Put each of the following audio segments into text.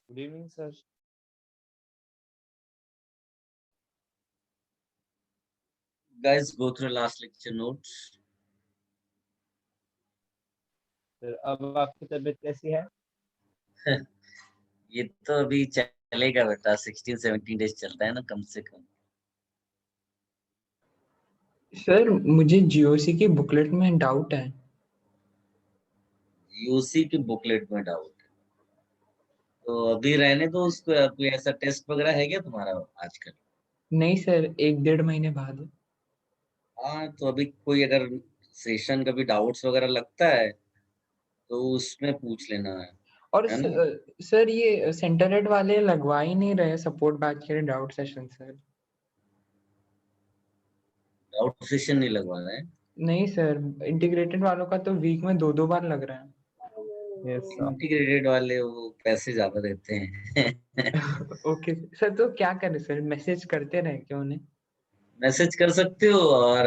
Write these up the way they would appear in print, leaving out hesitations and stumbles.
Good evening, sir. Guys, go through last lecture notes. Sir अब आपकी तबीयत कैसी है? ये तो अभी चलेगा बेटा, 16-17 डेज चलता है ना कम से कम। सर मुझे जीओसी की बुकलेट में डाउट है। यूसी की बुकलेट में डाउट है तो अभी रहने दो उसको। कोई ऐसा टेस्ट वगैरह है क्या तुम्हारा आजकल? नहीं सर, 1-1.5 महीने बाद। हाँ, तो अभी कोई अगर सेशन कभी डाउट्स वगैरह लगता है तो उसमें पूछ लेना और है ना। सर ये सेंटरेट वाले लगवा ही नहीं रहे सपोर्ट बैच के doubt session sir. Doubt session नहीं लगवाना है? नहीं सर, इंटीग्रेटेड वालों का तो वीक में 2-2 बार लग रहा है। Yes, sir. इंटीग्रेटेड वाले वो पैसे ज्यादा देते हैं। ओके सर, तो क्या करें सर, मैसेज करते रहे क्या उन्हें? मैसेज कर सकते हो, और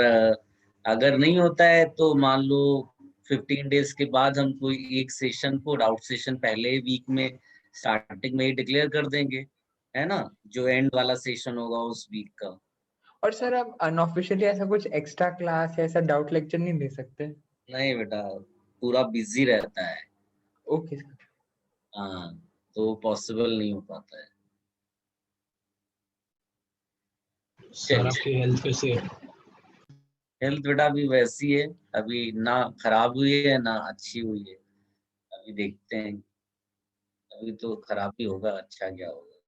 अगर नहीं होता है तो मान लो 15 डेज के बाद हम कोई एक सेशन को, डाउट सेशन पहले वीक में स्टार्टिंग में ही डिक्लेयर कर देंगे, है ना, जो एंड वाला सेशन होगा उस वीक का। और सर आप अनऑफिशियली ऐसा कुछ एक्स्ट्रा क्लास या ऐसा डाउट लेक्चर नहीं दे सकते? नहीं बेटा, पूरा बिजी रहता है। Okay sir. हाँ, तो पॉसिबल नहीं हो पाता है। सर आपकी हेल्थ कैसी है? हेल्थ बेटा अभी वैसी है, अभी ना खराब हुई है ना अच्छी हुई है। अभी देखते हैं, अभी तो खराब ही होगा, अच्छा क्या होगा।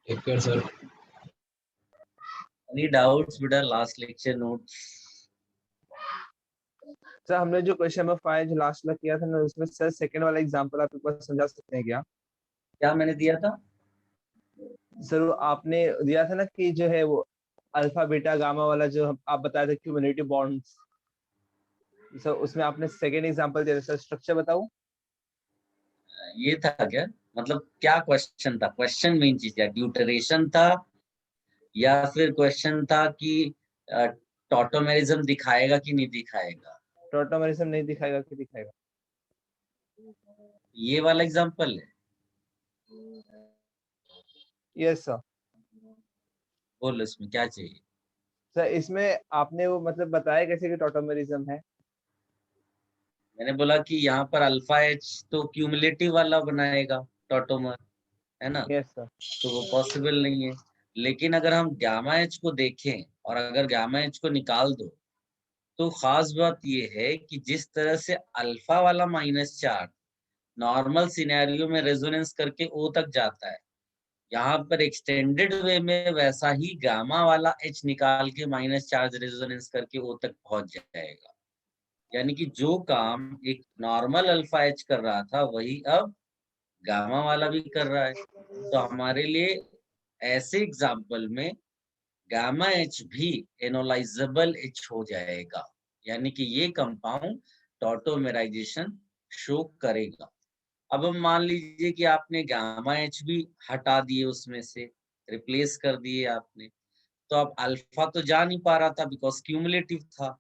Take care sir. Any doubts बेटा? Last lecture notes. सर हमने जो क्वेश्चन नंबर 5 जो लास्ट में किया था ना, उसमें सर सेकंड वाला एग्जांपल आप एक बार समझा सकते हैं क्या? क्या मैंने दिया था? सर वो आपने दिया था ना कि जो है वो अल्फा बीटा गामा वाला जो आप बताए थे क्यूमुलेटिव बॉन्ड्स। सर उसमें आपने सेकंड एग्जांपल दिया था, सर स्ट्रक्चर बताऊं? ये था क्या? मतलब क्या क्वेश्चन था? क्वेश्चन मेन चीज क्या, ड्यूटरेशन था या फिर क्वेश्चन था कि टॉटोमेरिज्म दिखाएगा कि नहीं दिखाएगा? टॉटोमेरिज्म नहीं दिखाएगा कि दिखाएगा? ये वाला एग्जांपल है। Yes sir. बोल इसमें क्या चाहिए? सर इसमें आपने वो मतलब बताया कैसे कि टॉटोमेरिज्म है? मैंने बोला कि यहाँ पर अल्फा एच तो क्यूमुलेटिव वाला बनाएगा टॉटोमर, है ना, यस सर। तो वो पॉसिबल नहीं है। लेकिन अगर हम गामा एच को देखें और अगर गामा एच को निकाल दो, तो खास बात ये है कि जिस तरह से अल्फा वाला माइनस चार्ज नॉर्मल सिनेरियो में रेजोनेंस करके ओ तक जाता है, यहाँ पर एक्सटेंडेड वे में वैसा ही गामा वाला एच निकाल के माइनस चार्ज रेजोनेंस करके ओ तक पहुंच जाएगा। यानी कि जो काम एक नॉर्मल अल्फा एच कर रहा था वही अब गामा वाला भी कर रहा है। तो हमारे लिए ऐसे एग्जाम्पल में गामा एच भी एनोलाइजेबल एच हो जाएगा, यानी कि ये कंपाउंड टॉटोमेराइजेशन शो करेगा। अब हम मान लीजिए कि आपने गामा एच भी हटा दिए, उसमें से रिप्लेस कर दिए आपने, तो अब अल्फा तो जा नहीं पा रहा था बिकॉज क्यूमुलेटिव था,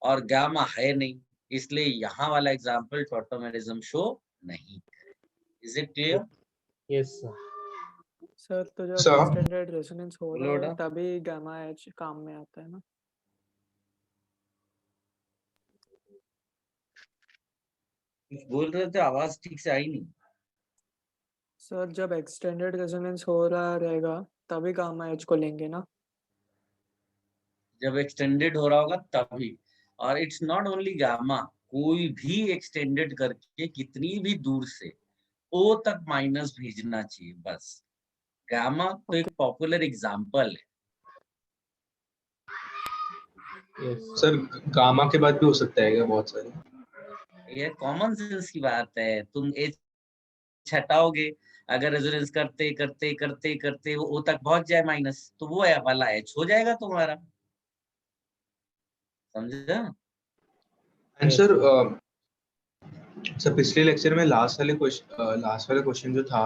और गामा है नहीं, इसलिए यहाँ वाला एग्जाम्पल टॉटोमेरिज्म शो नहीं करे। Is it clear? Yes sir. Sir तो जब सर एक्सटेंडेड रेजोनेंस हो बोलो रहा है बेटा। तभी गामा एच काम में आता है ना? कुछ बोल रहे थे, आवाज ठीक से आई नहीं। सर जब एक्सटेंडेड रेजोनेंस हो रहा रहेगा तभी गामा एच को लेंगे ना? जब एक्सटेंडेड हो रहा होगा तभी, और इट्स नॉट ओनली गामा, कोई भी एक्सटेंडेड करके कितनी भी दूर से ओ तक माइनस भेजना चाहिए बस। गामा तो एक पॉपुलर एग्जांपल है। यस सर गामा के बाद भी हो सकता है क्या बहुत सारे? ये कॉमन सेंस की बात है। तुम एच हटाओगे, अगर रेजोनेंस करते करते करते करते वो ओ तक पहुंच जाए माइनस, तो वो वाला एच हो जाएगा तुम्हारा। समझा? एंड सर सर पिछले लेक्चर में लास्ट वाले क्वेश्चन जो था,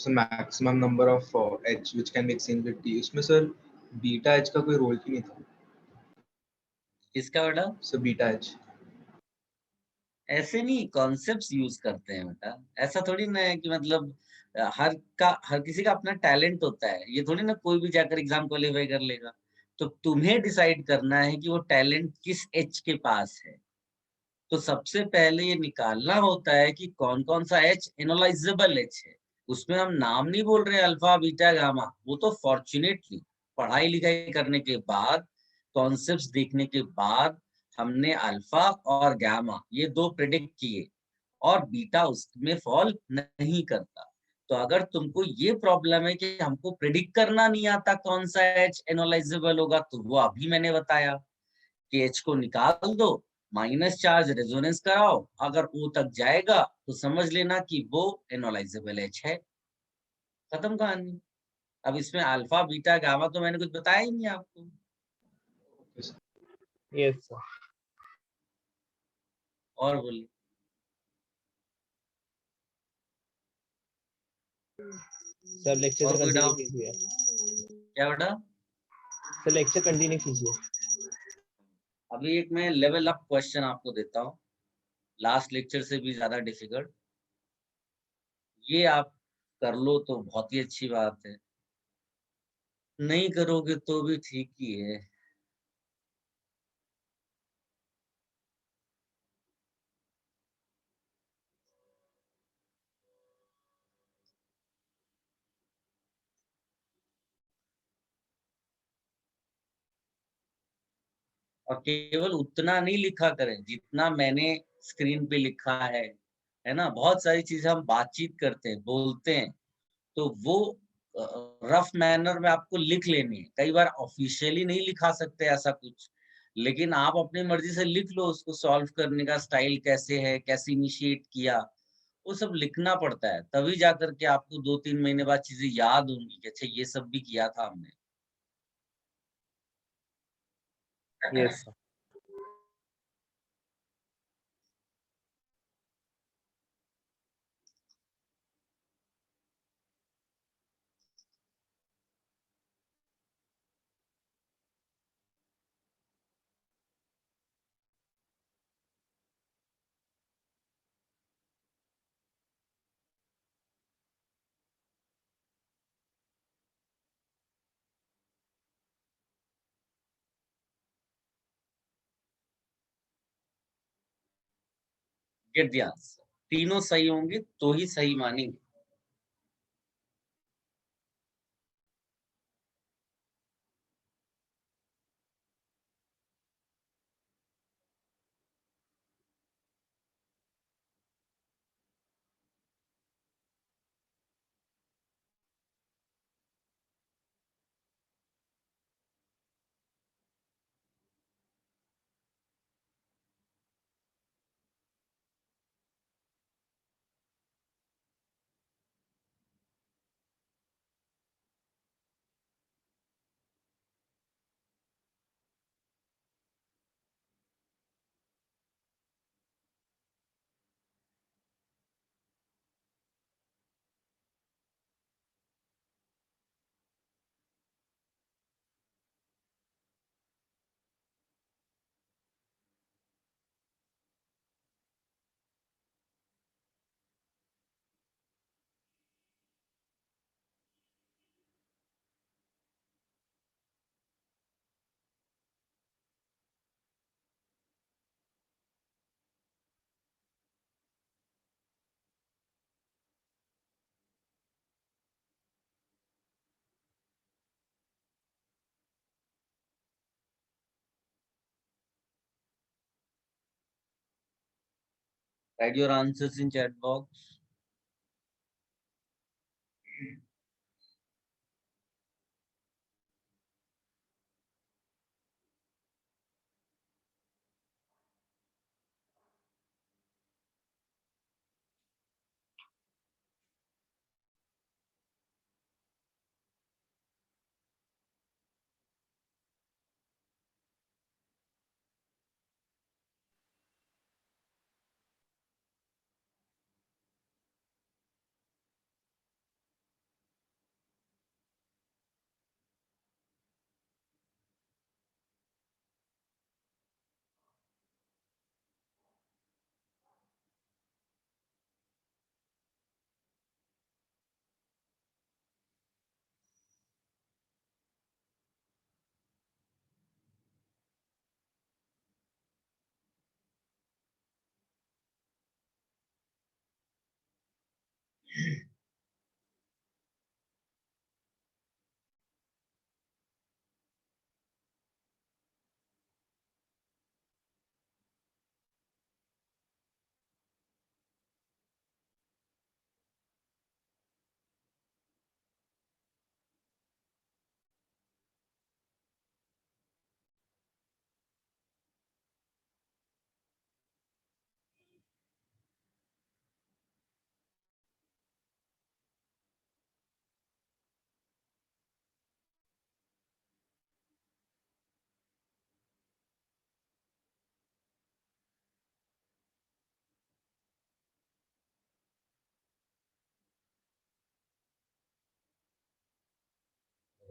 maximum number of H which can be exchange with T, उसमें सर बीटा एच का कोई रोल ही नहीं था। इसका बेटा सर बीटा एच ऐसे नहीं कॉन्सेप्ट्स यूज करते हैं बेटा, ऐसा थोड़ी ना है कि मतलब हर किसी का अपना टैलेंट होता है, ये थोड़ी ना कोई भी जाकर एग्जाम क्वालिफाई कर लेगा। तो तुम्हें डिसाइड करना है कि वो टैलेंट किस एच के पास है। तो सबसे पहले ये निकालना होता है कि कौन कौन सा एच एनालाइजेबल एच है। उसमें हम नाम नहीं बोल रहे अल्फा बीटा गामा, वो तो फॉर्चुनेटली पढ़ाई लिखाई करने के बाद, कॉन्सेप्ट्स देखने के बाद हमने अल्फा और गामा ये दो प्रेडिक्ट किए, और बीटा उसमें फॉल नहीं करता। तो अगर तुमको ये प्रॉब्लम है कि हमको प्रेडिक्ट करना नहीं आता कौन सा एच एनालाइजेबल होगा, तो वो अभी मैंने बताया कि एच को निकाल दो, माइनस चार्ज रेजोनेंस कराओ, अगर ओ तक जाएगा तो समझ लेना कि वो एनालाइजेबल एच है। खत्म कहानी। अब इसमें अल्फा बीटा गामा तो मैंने कुछ बताया ही नहीं आपको। Yes sir. और बोलिए। सर लेक्चर और तो कोई कंटिन्यू डाउट? कीजिए। क्या बेटा? सर लेक्चर कंटिन्यू कीजिए। अभी एक मैं लेवल अप क्वेश्चन आपको देता हूँ, लास्ट लेक्चर से भी ज्यादा डिफिकल्ट। ये आप कर लो तो बहुत ही अच्छी बात है, नहीं करोगे तो भी ठीक ही है। और केवल उतना नहीं लिखा करें जितना मैंने स्क्रीन पे लिखा है ना। बहुत सारी चीजें हम बातचीत करते हैं, बोलते हैं, तो वो रफ मैनर में आपको लिख लेनी है। कई बार ऑफिशियली नहीं लिखा सकते ऐसा कुछ, लेकिन आप अपनी मर्जी से लिख लो उसको, सॉल्व करने का स्टाइल कैसे है, कैसे इनिशिएट किया, वो सब लिखना पड़ता है। तभी जाकर के आपको 2-3 महीने बाद चीजें याद होंगी कि अच्छा ये सब भी किया था हमने। Yes sir. Get the answer, तीनों सही होंगे तो ही सही मानेंगे। Write your answers in chat box.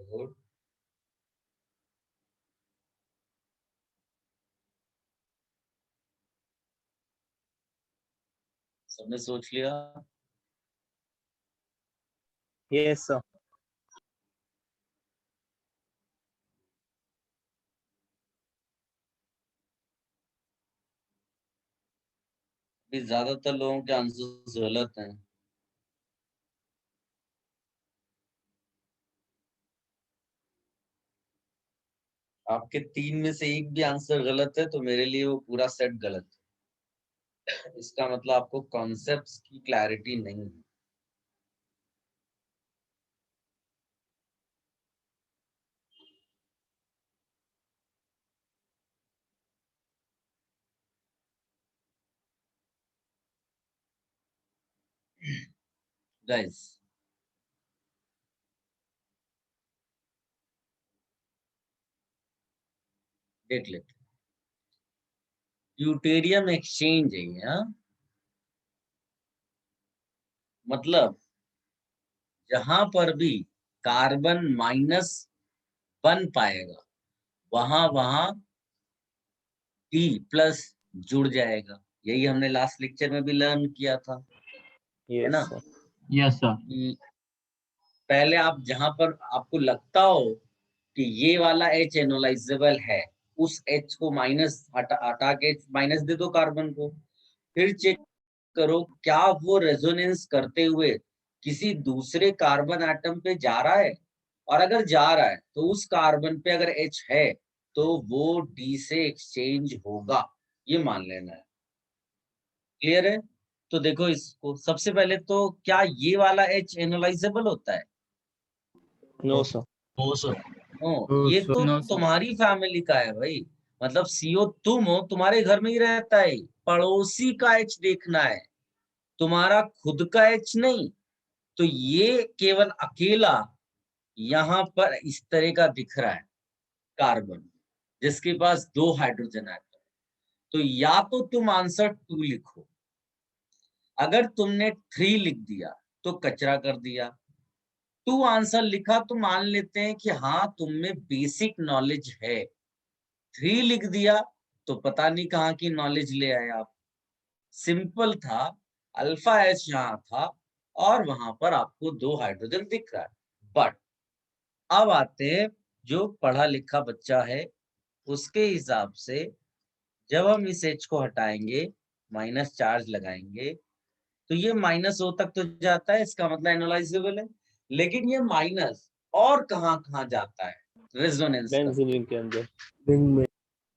Good. सबने सोच लिया? Yes sir. अभी ज्यादातर लोगों के आंसर गलत हैं। आपके 3 में से एक भी आंसर गलत है तो मेरे लिए वो पूरा सेट गलत है। इसका मतलब आपको कॉन्सेप्ट्स की क्लैरिटी नहीं है। गाइस, देख लेते। ड्यूटेरियम एक्सचेंज है ये, हाँ? मतलब जहां पर भी कार्बन माइनस बन पाएगा वहां वहां टी प्लस जुड़ जाएगा। यही हमने लास्ट लेक्चर में भी लर्न किया था, है ना? Yes sir. Yes sir. कि पहले आप जहां पर आपको लगता हो कि ये वाला H एनोलाइजेबल है, उस H को माइनस हटा के माइनस दे दो कार्बन को, फिर चेक करो क्या वो रेजोनेंस करते हुए किसी दूसरे कार्बन एटम पे जा रहा है, और अगर जा रहा है तो उस कार्बन पे अगर H है तो वो D से एक्सचेंज होगा, ये मान लेना है। क्लियर है? तो देखो इसको, सबसे पहले तो क्या ये वाला H एनालाइजेबल होता है? No sir. No sir. ये sir. तो No, sir. तुम्हारी फैमिली का है भाई। मतलब सीओ तुम हो, तुम्हारे घर में ही रहता है, पड़ोसी का H देखना है, तुम्हारा खुद का H नहीं। तो ये केवल अकेला यहाँ पर इस तरह का दिख रहा है कार्बन, जिसके पास 2 हाइड्रोजन एटम। तो या तो तुम आंसर 2 लिखो, अगर तुमने 3 लिख दिया तो कचरा कर दिया। 2 आंसर लिखा तो मान लेते हैं कि हाँ तुम में बेसिक नॉलेज है। 3 लिख दिया तो पता नहीं कहाँ की नॉलेज ले आए आप। सिंपल था, अल्फा एच यहाँ था और वहां पर आपको 2 हाइड्रोजन दिख रहा है। बट अब आते हैं जो पढ़ा लिखा बच्चा है, उसके हिसाब से जब हम इस H को हटाएंगे, माइनस चार्ज लगाएंगे, तो ये माइनस O तक तो जाता है, इसका मतलब एनालाइजेबल है। लेकिन ये माइनस और कहाँ कहाँ जाता है रेजोनेंस का? बेंजीन रिंग के अंदर।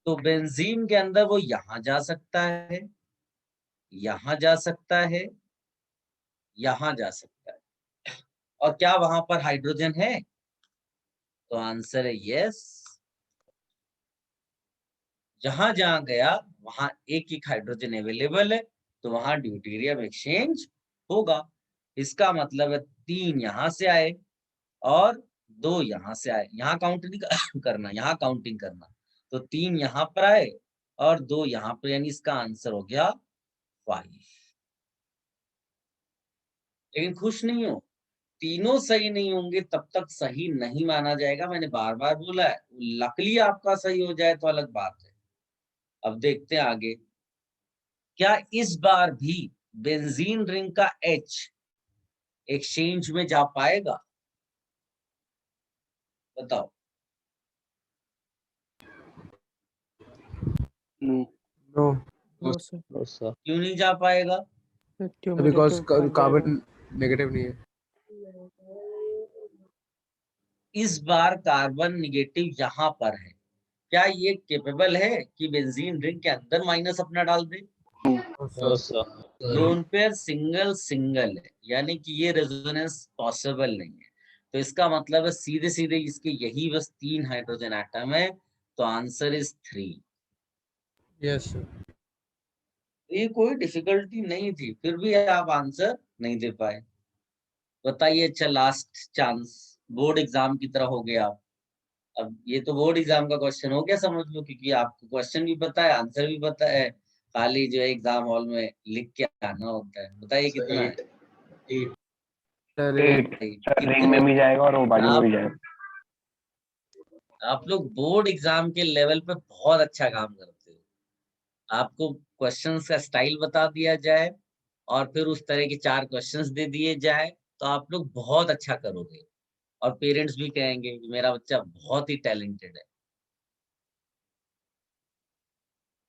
तो बेंजीन के अंदर वो यहाँ जा सकता है, यहाँ जा सकता है, यहाँ जा सकता है। और क्या वहां पर हाइड्रोजन है? तो आंसर है यस। जहां जहां गया वहां एक एक हाइड्रोजन अवेलेबल है, तो वहां ड्यूटेरियम एक्सचेंज होगा। इसका मतलब है 3 यहां से आए और 2 यहाँ से आए। यहाँ काउंट नहीं करना, यहाँ काउंटिंग करना। तो 3 यहाँ पर आए और 2 यहाँ पर, यानी इसका आंसर हो गया 5। लेकिन खुश नहीं हो, तीनों सही नहीं होंगे तब तक सही नहीं माना जाएगा। मैंने बार बार बोला है, लकली आपका सही हो जाए तो अलग बात है। अब देखते हैं आगे, क्या इस बार भी बेंजीन रिंग का H एक्सचेंज में जा पाएगा? बताओ। No no sir, no sir. क्यों नहीं जा पाएगा? बिकॉज कार्बन नेगेटिव नहीं है। इस बार कार्बन निगेटिव यहाँ पर है, क्या ये केपेबल है कि बेंजीन रिंग के अंदर माइनस अपना डाल दे? No sir. Lone pair single single है, यानी कि ये रेजोनेंस पॉसिबल नहीं है। तो इसका मतलब है सीधे सीधे इसके यही बस 3 हाइड्रोजन एटम है, तो आंसर इज 3। यस ये कोई डिफिकल्टी नहीं थी, फिर भी आप आंसर नहीं दे पाए। बताइए, अच्छा लास्ट चांस, बोर्ड एग्जाम की तरह हो गया। अब ये तो बोर्ड एग्जाम का क्वेश्चन हो गया समझ लो, क्योंकि आपको क्वेश्चन भी पता है, आंसर भी पता है, खाली जो है एग्जाम हॉल में लिख के आना होता है। बताइए कितना है? 8 8 भाई, सर, रिंग में भी जाएगा और वो बाजू में आप भी जाएगा। आप लोग बोर्ड एग्जाम के लेवल पे बहुत अच्छा काम करते हो। आपको क्वेश्चंस का स्टाइल बता दिया जाए और फिर उस तरह के 4 क्वेश्चंस दे दिए जाए तो आप लोग बहुत अच्छा करोगे और पेरेंट्स भी कहेंगे कि मेरा बच्चा बहुत ही टैलेंटेड है।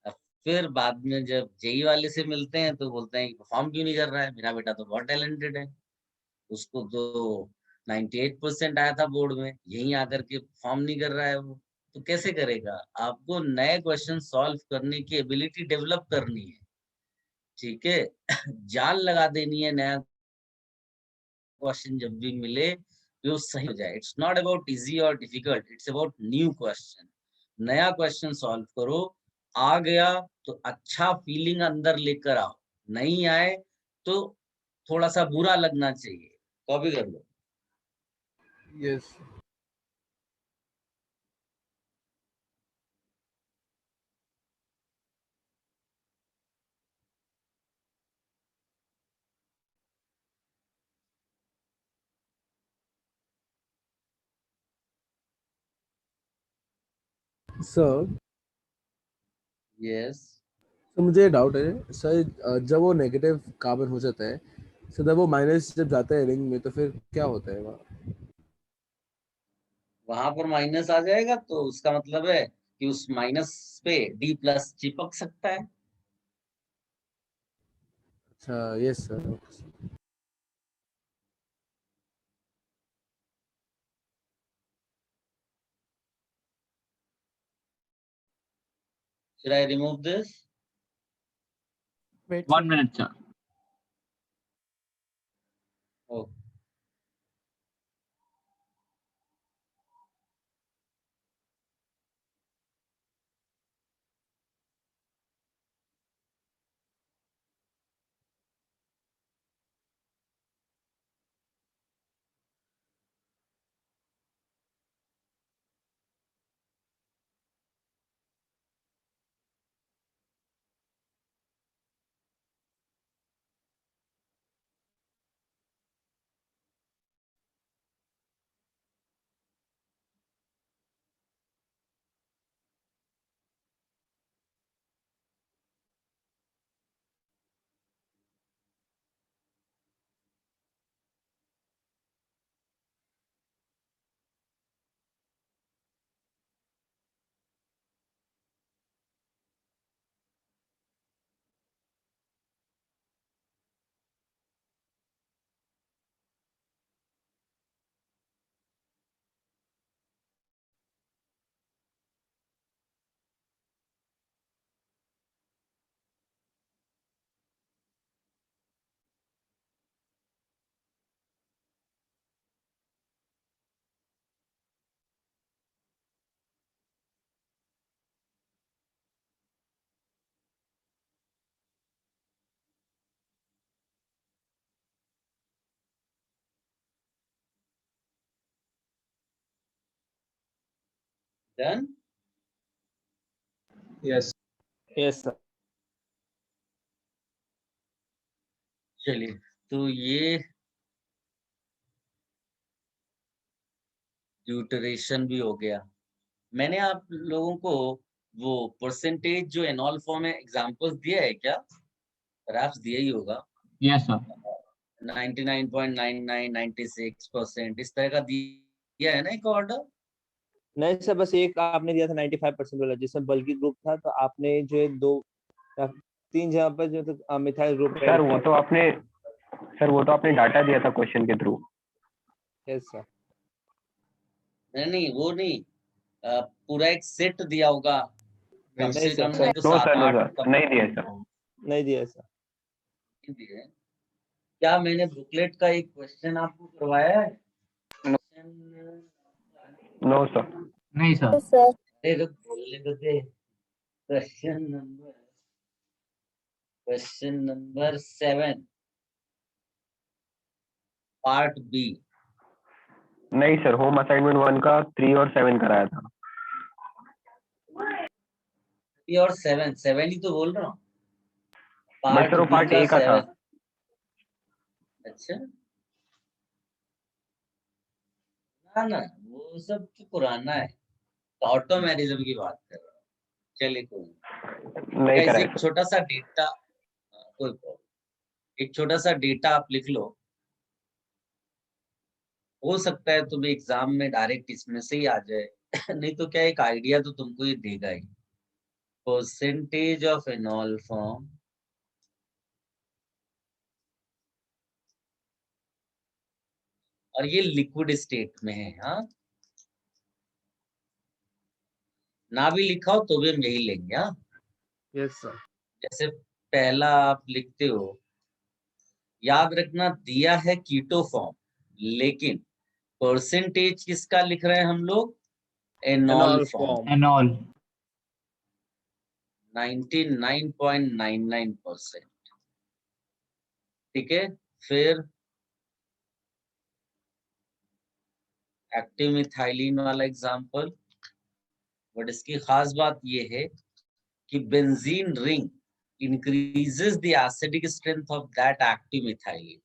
अब फिर बाद में जब जेई वाले से मिलते हैं तो बोलते हैं कि परफॉर्म क्यों नहीं कर रहा है, मेरा बेटा तो बहुत टैलेंटेड है, उसको तो 98% आया था बोर्ड में, यहीं आकर के परफॉर्म नहीं कर रहा है वो। तो कैसे करेगा? आपको नए क्वेश्चन सॉल्व करने की एबिलिटी डेवलप करनी है, ठीक है? जाल लगा देनी है, नया क्वेश्चन जब भी मिले कि वो सही हो जाए। इट्स नॉट अबाउट इजी और difficult, it's about new question. नया क्वेश्चन सॉल्व करो, आ गया तो अच्छा फीलिंग अंदर लेकर आओ, नहीं आए तो थोड़ा सा बुरा लगना चाहिए, कॉपी कर लो। Yes sir. यस तो मुझे डाउट है सर, जब वो नेगेटिव कार्बन हो जाता है सर, जब वो माइनस जब जाता है रिंग में तो फिर क्या होता है वहाँ? वहां पर माइनस आ जाएगा तो उसका मतलब है कि उस माइनस पे डी प्लस चिपक सकता है। अच्छा yes sir. Should I remove this? Wait, One sir. minute, sir. Oh. Done? Yes. Yes sir. चलिए, तो ये ड्यूटरेशन भी हो गया। मैंने आप लोगों को वो परसेंटेज जो एनॉल फॉर्म में एग्जांपल्स दिया है क्या? परहैप्स दिया ही होगा। Yes, sir. 99.99, 96% इस तरह का दिया है ना एक ऑर्डर? नहीं सर, बस एक आपने दिया था 95% वाला, जिसमें बल्कि ग्रुप था, तो आपने जो है 3 जगह पर जो मिथाइल ग्रुप सर वो तो आपने डाटा दिया था क्वेश्चन के थ्रू। Yes sir. नहीं वो नहीं, पूरा एक सेट दिया होगा कम नहीं से सर, कम नहीं तो नो 7 सर, 8 नहीं दिया है सर। नहीं दिया सर। दिए। क्या मैंने बुकलेट का एक क्वेश्चन आपको करवाया है? No sir. नहीं सर। अरे रुक, बोलने तो दे। Question number 7 part B. नहीं सर, होम असाइनमेंट 1 का 3 और 7 कराया था। 3 और 7 ही तो बोल रहा हूँ। बट सर वो बी पार्ट ए का था। 7। अच्छा, ना वो सब तो पुराना है। ऑटोमेरिज्म की बात कर रहा हूँ। चलिए कोई नहीं। नहीं Guys, करा एक है। छोटा सा डेटा, कोई प्रॉब्लम, एक छोटा सा डेटा आप लिख लो। हो सकता है तुम्हें एग्जाम में डायरेक्ट इसमें से ही आ जाए नहीं तो क्या, एक आइडिया तो तुमको ये देगा ही। परसेंटेज ऑफ एनॉल फॉर्म और ये लिक्विड स्टेट में है। हाँ, ना भी लिखा हो तो भी हम यही लेंगे। हाँ, यस सर। जैसे पहला आप लिखते हो, याद रखना दिया है कीटो फॉर्म, लेकिन परसेंटेज किसका लिख रहे हैं हम लोग? Enol enol form. Form. Enol 99.99%। ठीक है, फिर एक्टिव मिथाइलिन वाला एग्जांपल, बट इसकी खास बात ये है कि benzene ring increases the acidic strength of that active methylene.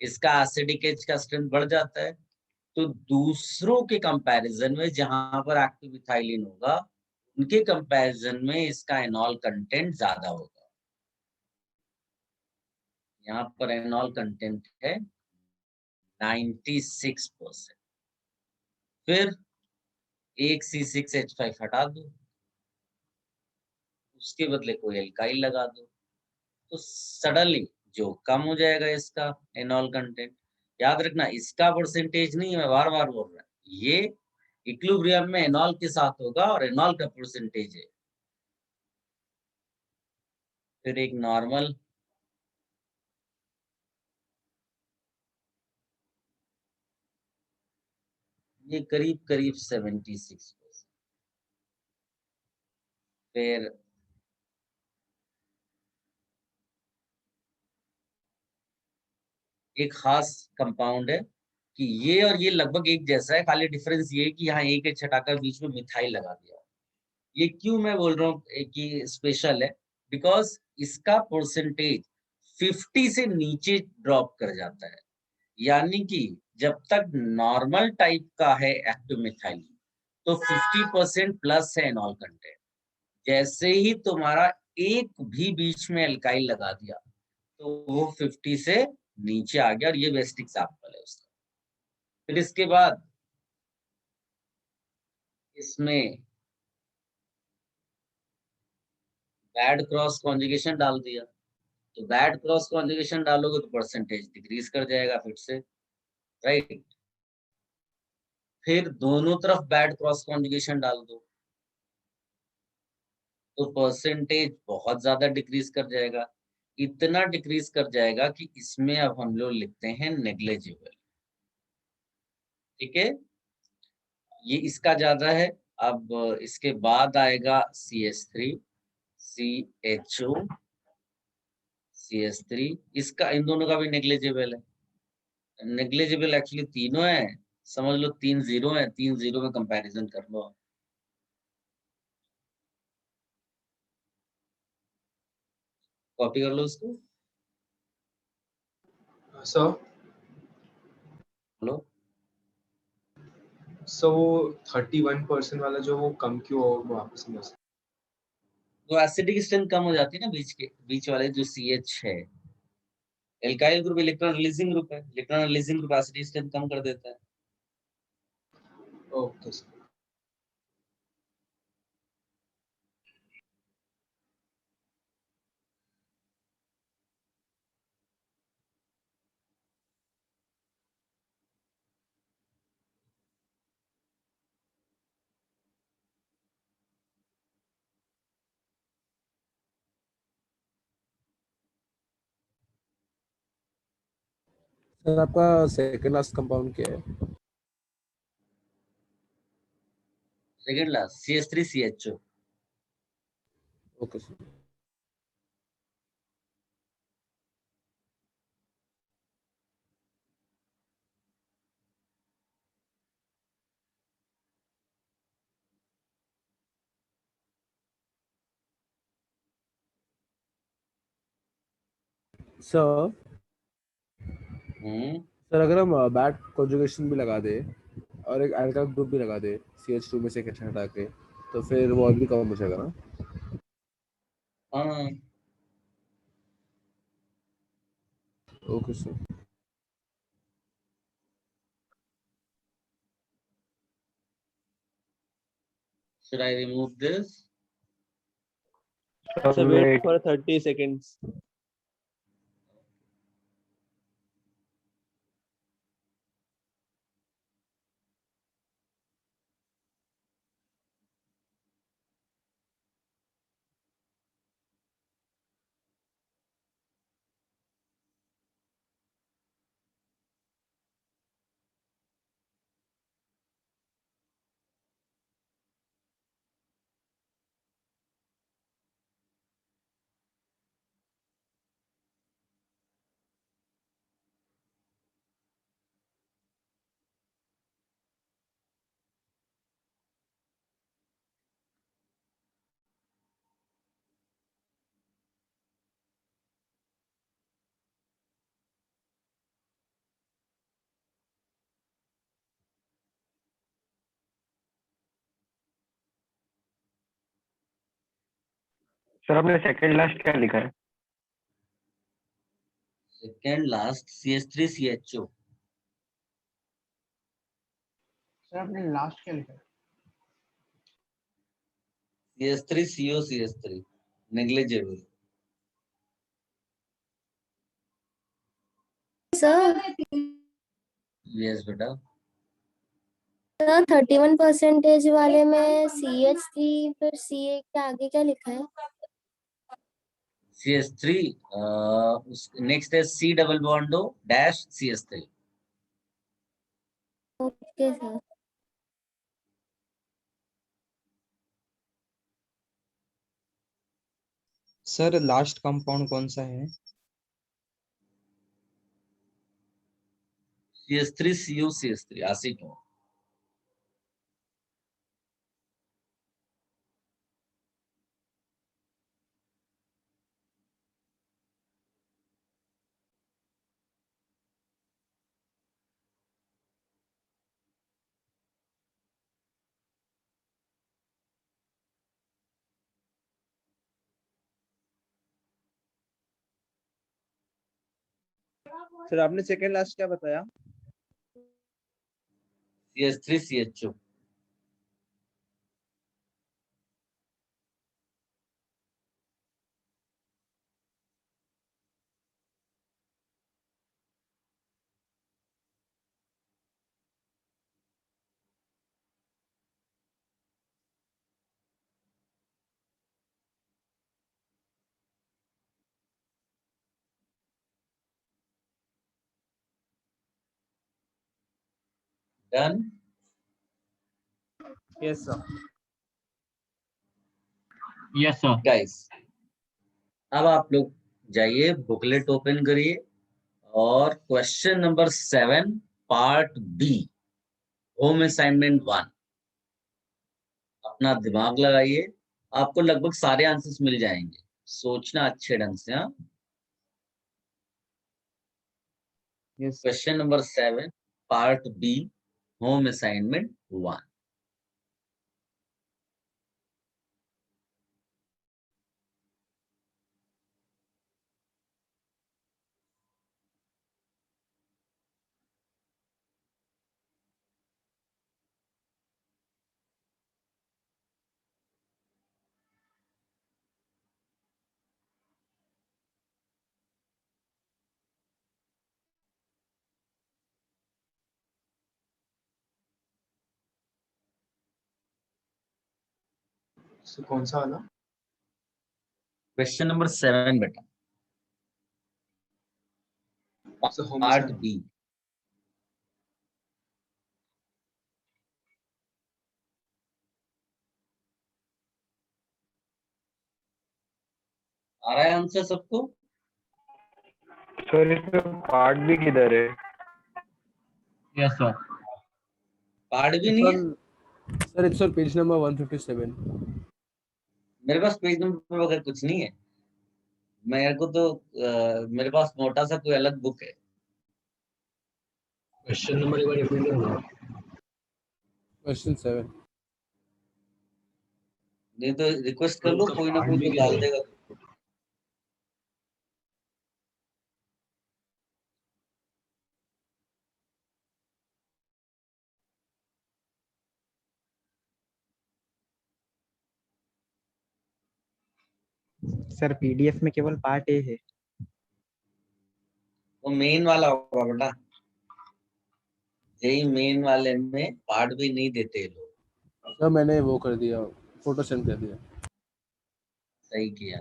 इसका एसिडिक एज का स्ट्रेंथ बढ़ जाता है, तो दूसरों के कंपैरिजन में जहां पर एक्टिव मिथाइलिन होगा, उनके कंपैरिजन में इसका एनॉल कंटेंट ज्यादा होगा। यहाँ पर एनॉल कंटेंट है 96%। फिर एक C6H5 हटा दो, उसके बदले कोई एल्काइल लगा दो, तो सडनली जो कम हो जाएगा इसका एनॉल कंटेंट। याद रखना इसका परसेंटेज नहीं है, मैं बार बार बोल रहा हूँ, ये इक्विलिब्रियम में एनॉल के साथ होगा और एनॉल का परसेंटेज है। फिर एक नॉर्मल, ये करीब करीब 76%। फिर एक खास कंपाउंड है कि ये और ये लगभग एक जैसा है, खाली डिफरेंस ये है कि यहाँ एक एच हटाकर बीच में मिथाइल लगा दिया। ये क्यों मैं बोल रहा हूँ कि स्पेशल है? बिकॉज इसका परसेंटेज 50 से नीचे ड्रॉप कर जाता है, यानी कि जब तक नॉर्मल टाइप का है एक्टिव मिथाइलिन तो 50% प्लस है एनॉल कंटेंट। जैसे ही तुम्हारा एक भी बीच में एल्काइल लगा दिया तो वो 50 से नीचे आ गया, और ये बेस्ट एग्जाम्पल है उसका। फिर इसके बाद इसमें बैड क्रॉस कॉन्जुगेशन डाल दिया, तो बैड क्रॉस कॉन्जुगेशन डालोगे तो परसेंटेज डिक्रीज कर जाएगा फिर से, राइट। फिर दोनों तरफ बैड क्रॉस कॉन्जुगेशन डाल दो तो परसेंटेज बहुत ज्यादा डिक्रीज कर जाएगा, इतना डिक्रीज कर जाएगा कि इसमें अब हम लोग लिखते हैं नेग्लिजिबल। ठीक है, ये इसका ज्यादा है। अब इसके बाद आएगा CH3, CHO, CH3, इसका इन दोनों का भी नेग्लिजिबल है। नेग्लिजिबल एक्चुअली तीनों है, समझ लो 3 जीरो है, 3 जीरो में कंपैरिजन कर लो। कॉपी कर लो उसको। सर हेलो, सो 31% वाला जो वो कम क्यों हो, वो आप समझ। तो एसिडिक स्ट्रेंथ कम हो जाती है ना बीच वाले जो CH है। Alkyl group electron releasing group है, electron releasing group acidic strength कम कर देता है। Okay sir. सर आपका सेकंड लास्ट कंपाउंड क्या है? Second last CH3 CHO। Okay sir. Sir hmm, sir अगर हम बैड कॉन्जुगेशन भी लगा दे और एक अल्काइल ग्रुप भी लगा दे CH2 में से एक अच्छा हटा के, तो फिर वो और भी कम हो जाएगा ना? हाँ okay sir. should I remove this? So wait for 30 seconds. Sir आपने सेकंड लास्ट क्या लिखा है? Second last CH3CHO। सर आपने लास्ट क्या लिखा है? CH3COCH3 negligible। सर यस बेटा। सर 31% वाले में CH3 फिर CA के आगे क्या लिखा है? CH3 नेक्स्ट है C double bond O dash CH3। Okay sir. Sir last compound कौन सा है? CH3COCH3 acetone. सर आपने सेकंड लास्ट क्या बताया? CH3CHO। Done. Yes sir. Yes sir. Guys अब आप लोग जाइए, बुकलेट ओपन करिए और question number 7 part B home assignment 1 अपना दिमाग लगाइए, आपको लगभग सारे आंसर्स मिल जाएंगे। सोचना अच्छे ढंग से। हाँ, yes question number 7 part B home assignment 1। So कौन सा वाला? क्वेश्चन नंबर 7 बेटा, So home part assignment. B. आ रहा है आंसर सबको? सर इसमें पार्ट भी किधर है? Yes sir. पार्ट भी नहीं है sir it's on page number 157। मेरे पास। पेज नंबर वगैरह कुछ नहीं है मेरे को तो। मेरे पास मोटा सा कोई अलग बुक है। क्वेश्चन नंबर एक बार रिपीट करना। क्वेश्चन 7। नहीं तो रिक्वेस्ट कर लो, कोई ना कोई तो डाल देगा। सर पीडीएफ में केवल पार्ट ए है। वो मेन वाला होगा बेटा, यही मेन वाले में पार्ट भी नहीं देते लोग। सर मैंने वो कर दिया, फोटो सेंड कर दिया। सही किया।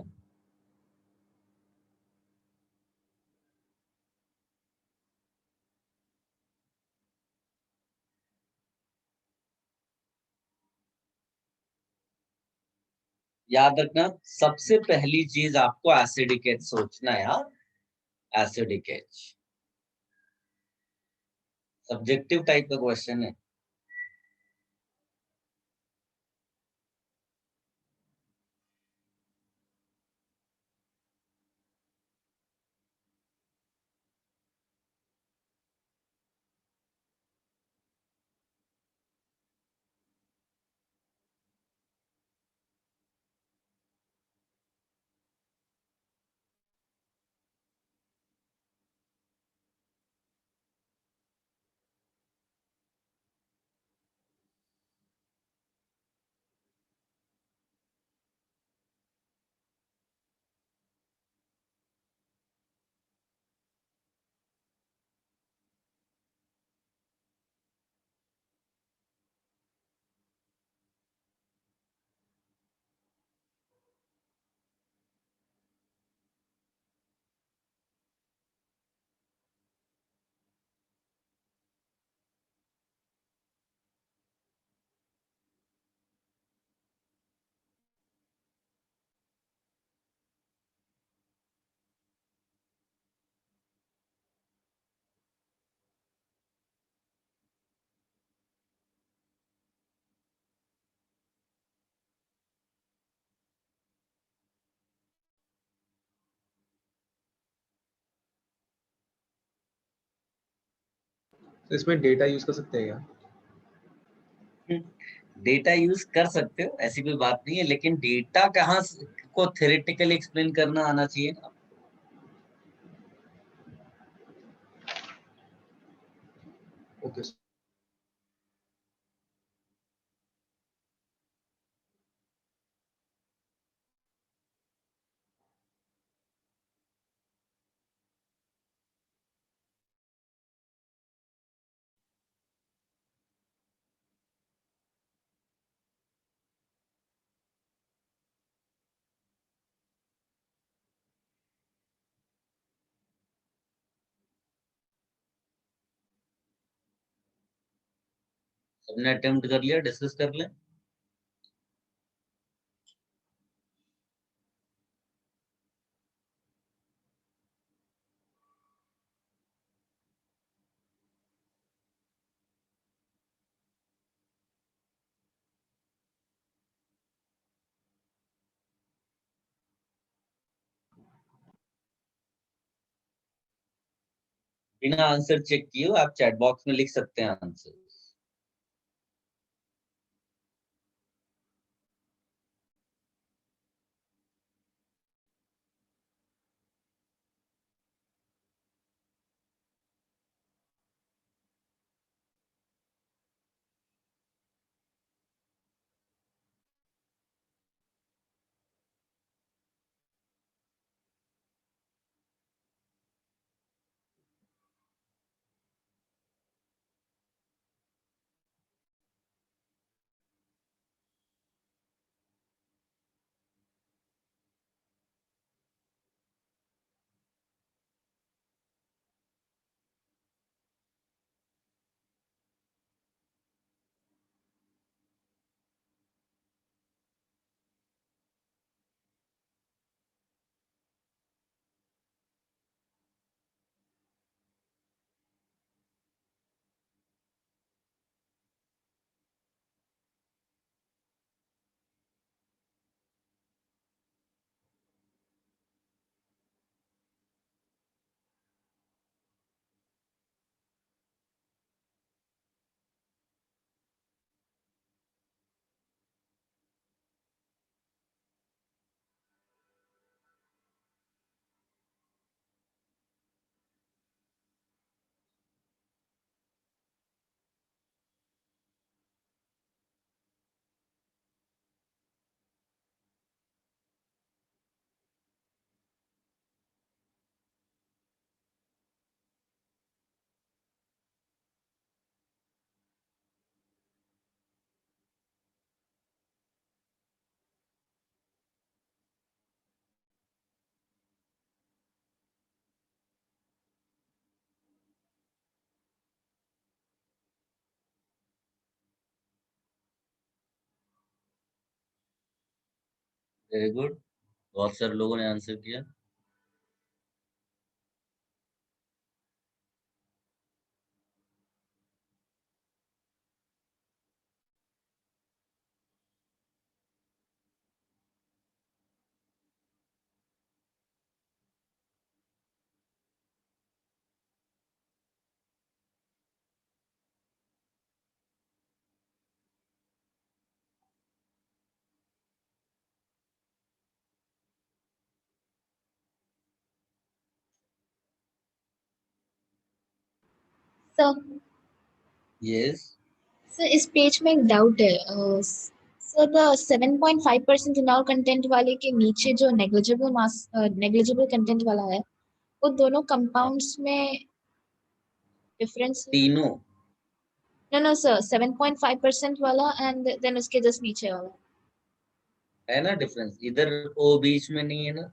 याद रखना, सबसे पहली चीज आपको एसिडिक एच सोचना है। हाँ, एसिडिक एच सब्जेक्टिव टाइप का क्वेश्चन है। तो इसमें डेटा यूज कर सकते हैं क्या? डेटा यूज कर सकते हो, ऐसी कोई बात नहीं है, लेकिन डेटा कहाँ को थ्योरेटिकली एक्सप्लेन करना आना चाहिए ना। ओके। सबने अटेम्प्ट कर लिया, डिस्कस कर लें। बिना आंसर चेक किए आप चैट बॉक्स में लिख सकते हैं आंसर। वेरी गुड, बहुत सारे लोगों ने आंसर किया। सर यस, सर इस पेज में एक डाउट है सर द 7.5% इनॉल कंटेंट वाले के नीचे जो नेग्लिजिबल कंटेंट वाला है वो दोनों कंपाउंड्स में डिफरेंस है? तीनों नो सर 7.5% वाला एंड देन उसके जस्ट नीचे वाला। है ना डिफरेंस, इधर ओ बीच में नहीं है ना,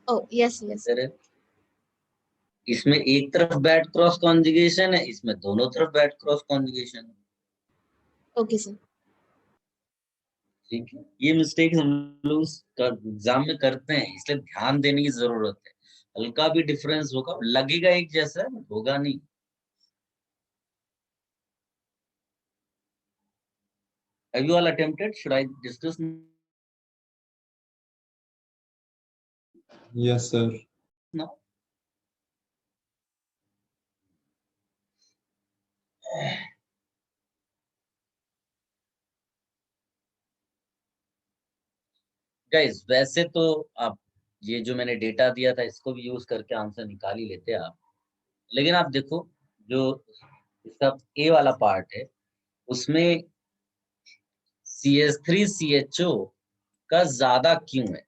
ओह यस यस इधर है। इसमें एक तरफ बैड क्रॉस कॉन्जुगेशन है, इसमें दोनों तरफ बैड क्रॉस कॉन्जुगेशन है। Okay sir. ठीक है, ये मिस्टेक हम लोग एग्जाम में करते हैं, इसलिए ध्यान देने की जरूरत है। हल्का भी डिफरेंस होगा, लगेगा एक जैसा, होगा नहीं। Have you all attempted? Should I discuss Yes, sir. now? Guys, वैसे तो आप ये जो मैंने डेटा दिया था इसको भी यूज करके आंसर निकाल ही लेते आप, लेकिन आप देखो जो इसका ए वाला पार्ट है उसमें CH3CHO का ज्यादा क्यों है?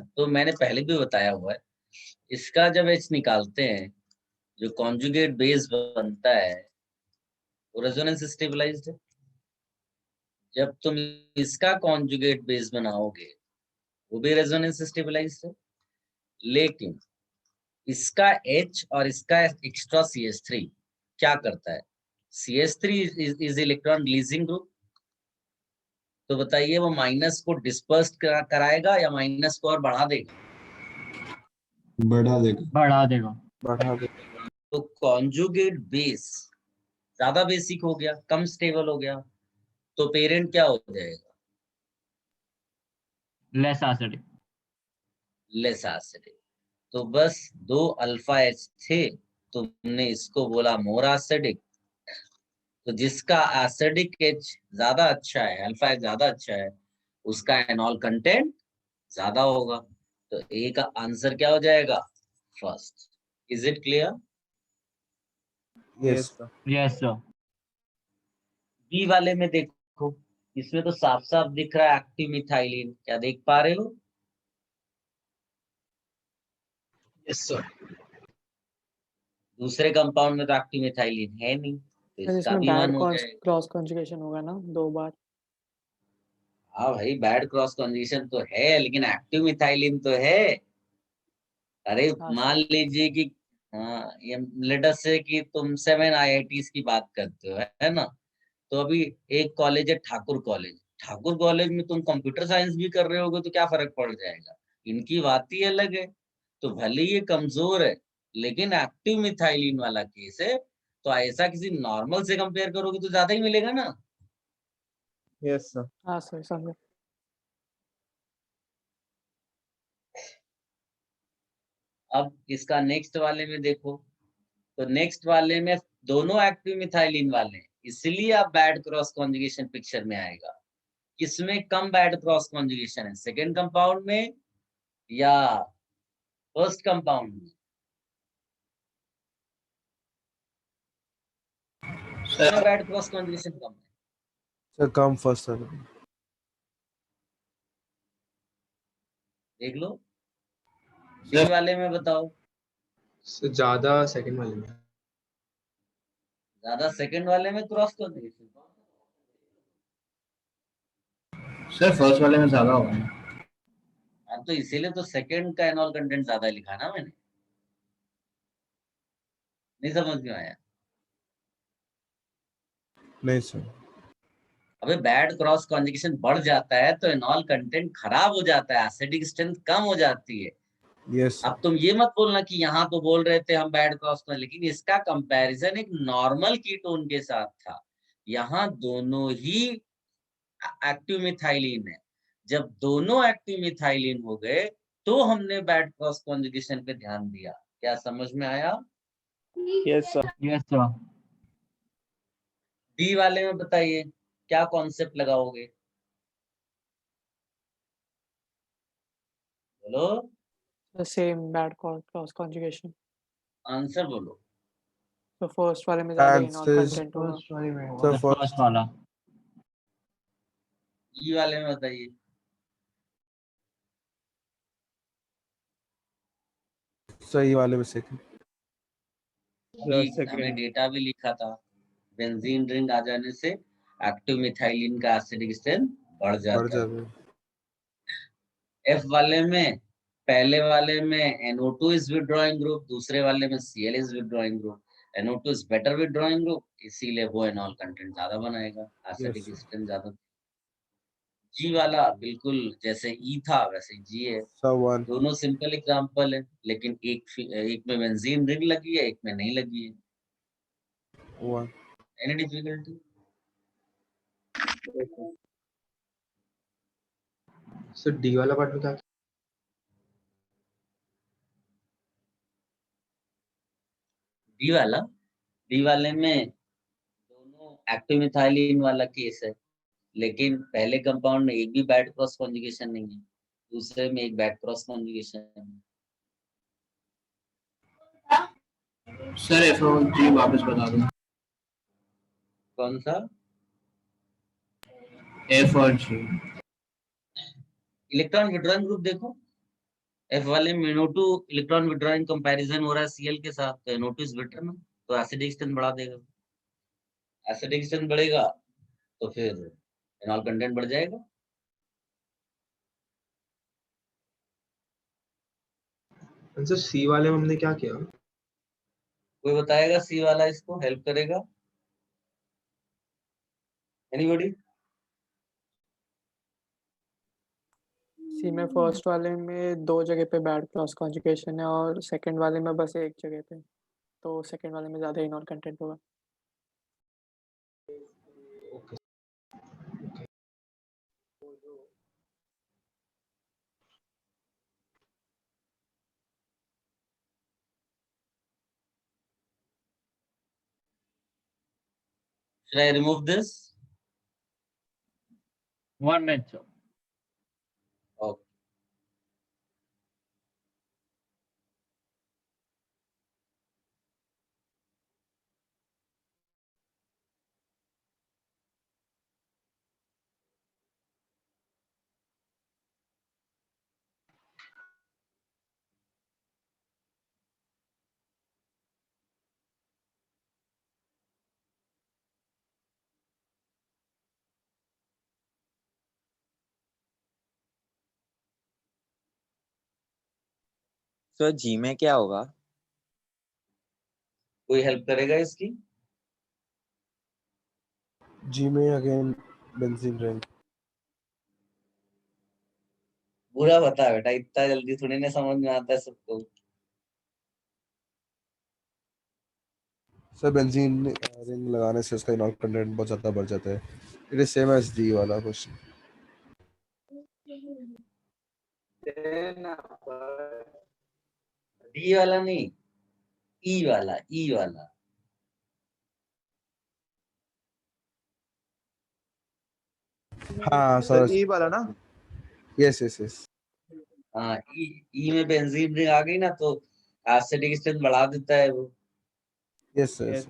तो मैंने पहले भी बताया हुआ है, इसका जब H निकालते हैं जो कॉन्जुगेट बेस बनता है वो रेजोनेंस स्टेबलाइज्ड है। जब तुम इसका कॉन्जुगेट बेस बनाओगे वो भी रेजोनेंस स्टेबलाइज्ड है, लेकिन इसका H और इसका एक्स्ट्रा CH3 क्या करता है? CH3 is electron releasing group, तो बताइए वो माइनस को डिस्पर्स कराएगा या माइनस को और बढ़ा देगा? बढ़ा देगा। बढ़ा देगा। बढ़ा दे। तो कॉन्जुगेट बेस ज्यादा बेसिक हो गया, कम स्टेबल हो गया, तो पेरेंट क्या हो जाएगा? Less acidic. Less acidic. तो बस 2 अल्फा H थे, तुमने इसको बोला मोर एसिडिक, तो जिसका एसिडिक H ज्यादा अच्छा है, अल्फा H ज्यादा अच्छा है, उसका एनॉल कंटेंट ज्यादा होगा, तो ए का आंसर क्या हो जाएगा? First. Is it clear? Yes yes sir. B वाले में देखो, इसमें तो साफ साफ दिख रहा है एक्टिव मिथाइलिन, क्या देख पा रहे हो? Yes sir. दूसरे कंपाउंड में तो एक्टिव मिथाइलिन है नहीं, तो सर इसका इसमें भी बैड 1 हो जाएगा। क्रॉस कॉन्जुगेशन होगा ना 2 बार? हाँ भाई, बैड क्रॉस कॉन्जुगेशन तो है, लेकिन एक्टिव मिथाइलिन तो है। अरे हाँ मान सर। लीजिए कि हाँ, ये लेट अस से कि तुम 7 IITs की बात करते हो, है ना? तो अभी एक कॉलेज है ठाकुर कॉलेज, ठाकुर कॉलेज में तुम कंप्यूटर साइंस भी कर रहे होगे तो क्या फर्क पड़ जाएगा? इनकी बात ही अलग है। तो भले ये कमजोर है, लेकिन एक्टिव मिथाइलिन वाला केस है, तो ऐसा किसी नॉर्मल से कंपेयर करोगे तो ज्यादा ही मिलेगा ना। Yes sir. हाँ सर समझे। अब इसका नेक्स्ट वाले में देखो, तो नेक्स्ट वाले में दोनों एक्टिव मिथाइलिन वाले हैं, इसलिए अब बैड क्रॉस कॉन्जुगेशन पिक्चर में आएगा। किसमें कम बैड क्रॉस कॉन्जुगेशन है, सेकेंड कंपाउंड में या फर्स्ट कंपाउंड में? इसमें बैड क्रॉस कॉन्जुगेशन कम है। सर कम फर्स्ट वाले में। देख लो, डी वाले में बताओ। सर ज्यादा सेकंड वाले में। ज्यादा सेकंड वाले में क्रॉस कॉन्जुगेशन। सर फर्स्ट वाले में ज्यादा होगा। अब तो इसीलिए तो सेकंड का एनॉल कंटेंट ज्यादा लिखा ना मैंने। नहीं समझ में आया? नहीं सर। अबे बैड क्रॉस कॉन्जुगेशन बढ़ जाता है तो एनॉल कंटेंट खराब हो जाता है, एसिडिक स्ट्रेंथ कम हो जाती है। यस अब तुम ये मत बोलना कि यहाँ तो बोल रहे थे हम बैड क्रॉस में, लेकिन इसका कंपैरिजन एक नॉर्मल कीटोन के साथ था। यहाँ दोनों ही एक्टिव मिथाइलिन है। जब दोनों एक्टिव मिथाइलिन हो गए तो हमने बैड क्रॉस कॉन्जुगेशन पे ध्यान दिया। क्या समझ में आया? Yes sir. Yes sir. B वाले में बताइए क्या कॉन्सेप्ट लगाओगे, बोलो, The same bad cross conjugation. Answer बोलो। तो फर्स्ट वाले में ज्यादा इनॉल आंसर कंटेंट होगा। सर The first वाला। ई वाले में बताइए। सही वाले में सेकंड। अभी second. हमें डेटा भी लिखा था, बेंजीन रिंग आ जाने से एक्टिव मिथाइलिन का एसिडिक स्ट्रेंथ बढ़ बढ़ जाता है। जाता है। एफ वाले में, पहले वाले में NO2 इज विथड्रॉइंग ग्रुप, दूसरे वाले में Cl is withdrawing group. NO2 is better withdrawing group, इसीलिए वो एनॉल कंटेंट ज्यादा बनाएगा, एसिडिक Yes. स्ट्रेंथ ज्यादा। जी वाला बिल्कुल जैसे ई था वैसे जी है। Sir one. दोनों सिंपल एग्जांपल है, लेकिन एक में बेंजीन रिंग लगी है, एक में नहीं लगी है। One. Any difficulty? Sir D वाला पार्ट में क्या? डी वाले में दोनों एक्टिव मिथाइलिन वाला केस है, लेकिन पहले कंपाउंड में एक भी बैड क्रॉस कॉन्जुगेशन नहीं है, दूसरे में एक बैड क्रॉस कॉन्जुगेशन है। सर F1G वापस बता दो। कौन सा? F और G। इलेक्ट्रॉन विड्रॉइंग ग्रुप देखो, एफ वाले में NO2 इलेक्ट्रॉन विड्रॉइंग कंपैरिजन हो रहा है Cl के साथ, तो NO2 इज बेटर ना, तो एसिडिक स्ट्रेंथ बढ़ा देगा। एसिडिक स्ट्रेंथ बढ़ेगा तो फिर एनॉल कंटेंट बढ़ जाएगा। सर सी वाले में हमने क्या किया? कोई बताएगा सी वाला इसको हेल्प करेगा? एनीबॉडी? सी में फर्स्ट वाले में 2 जगह पे बैड क्रॉस कॉन्जुगेशन है और सेकंड वाले में बस 1 जगह पे, तो सेकंड वाले में ज्यादा इनॉल कंटेंट होगा। Should I remove this? 1 minute sir। Okay. Sir जी में क्या होगा? कोई हेल्प करेगा इसकी? जी में अगेन बेंजीन रिंग। बुरा बता बेटा, इतना जल्दी थोड़ी ना समझ में आता है सबको। सर बेंजीन रिंग लगाने से उसका इनॉल कंटेंट बहुत ज्यादा बढ़ जाता है। It is same as D वाला क्वेश्चन। डी वाला नहीं, ई वाला, ई वाला। हाँ सर सर। ई वाला ना? Yes yes yes. हाँ, ई में बेंजीन रिंग आ गई ना तो एसिडिक स्ट्रेंथ बढ़ा देता है वो। Yes sir.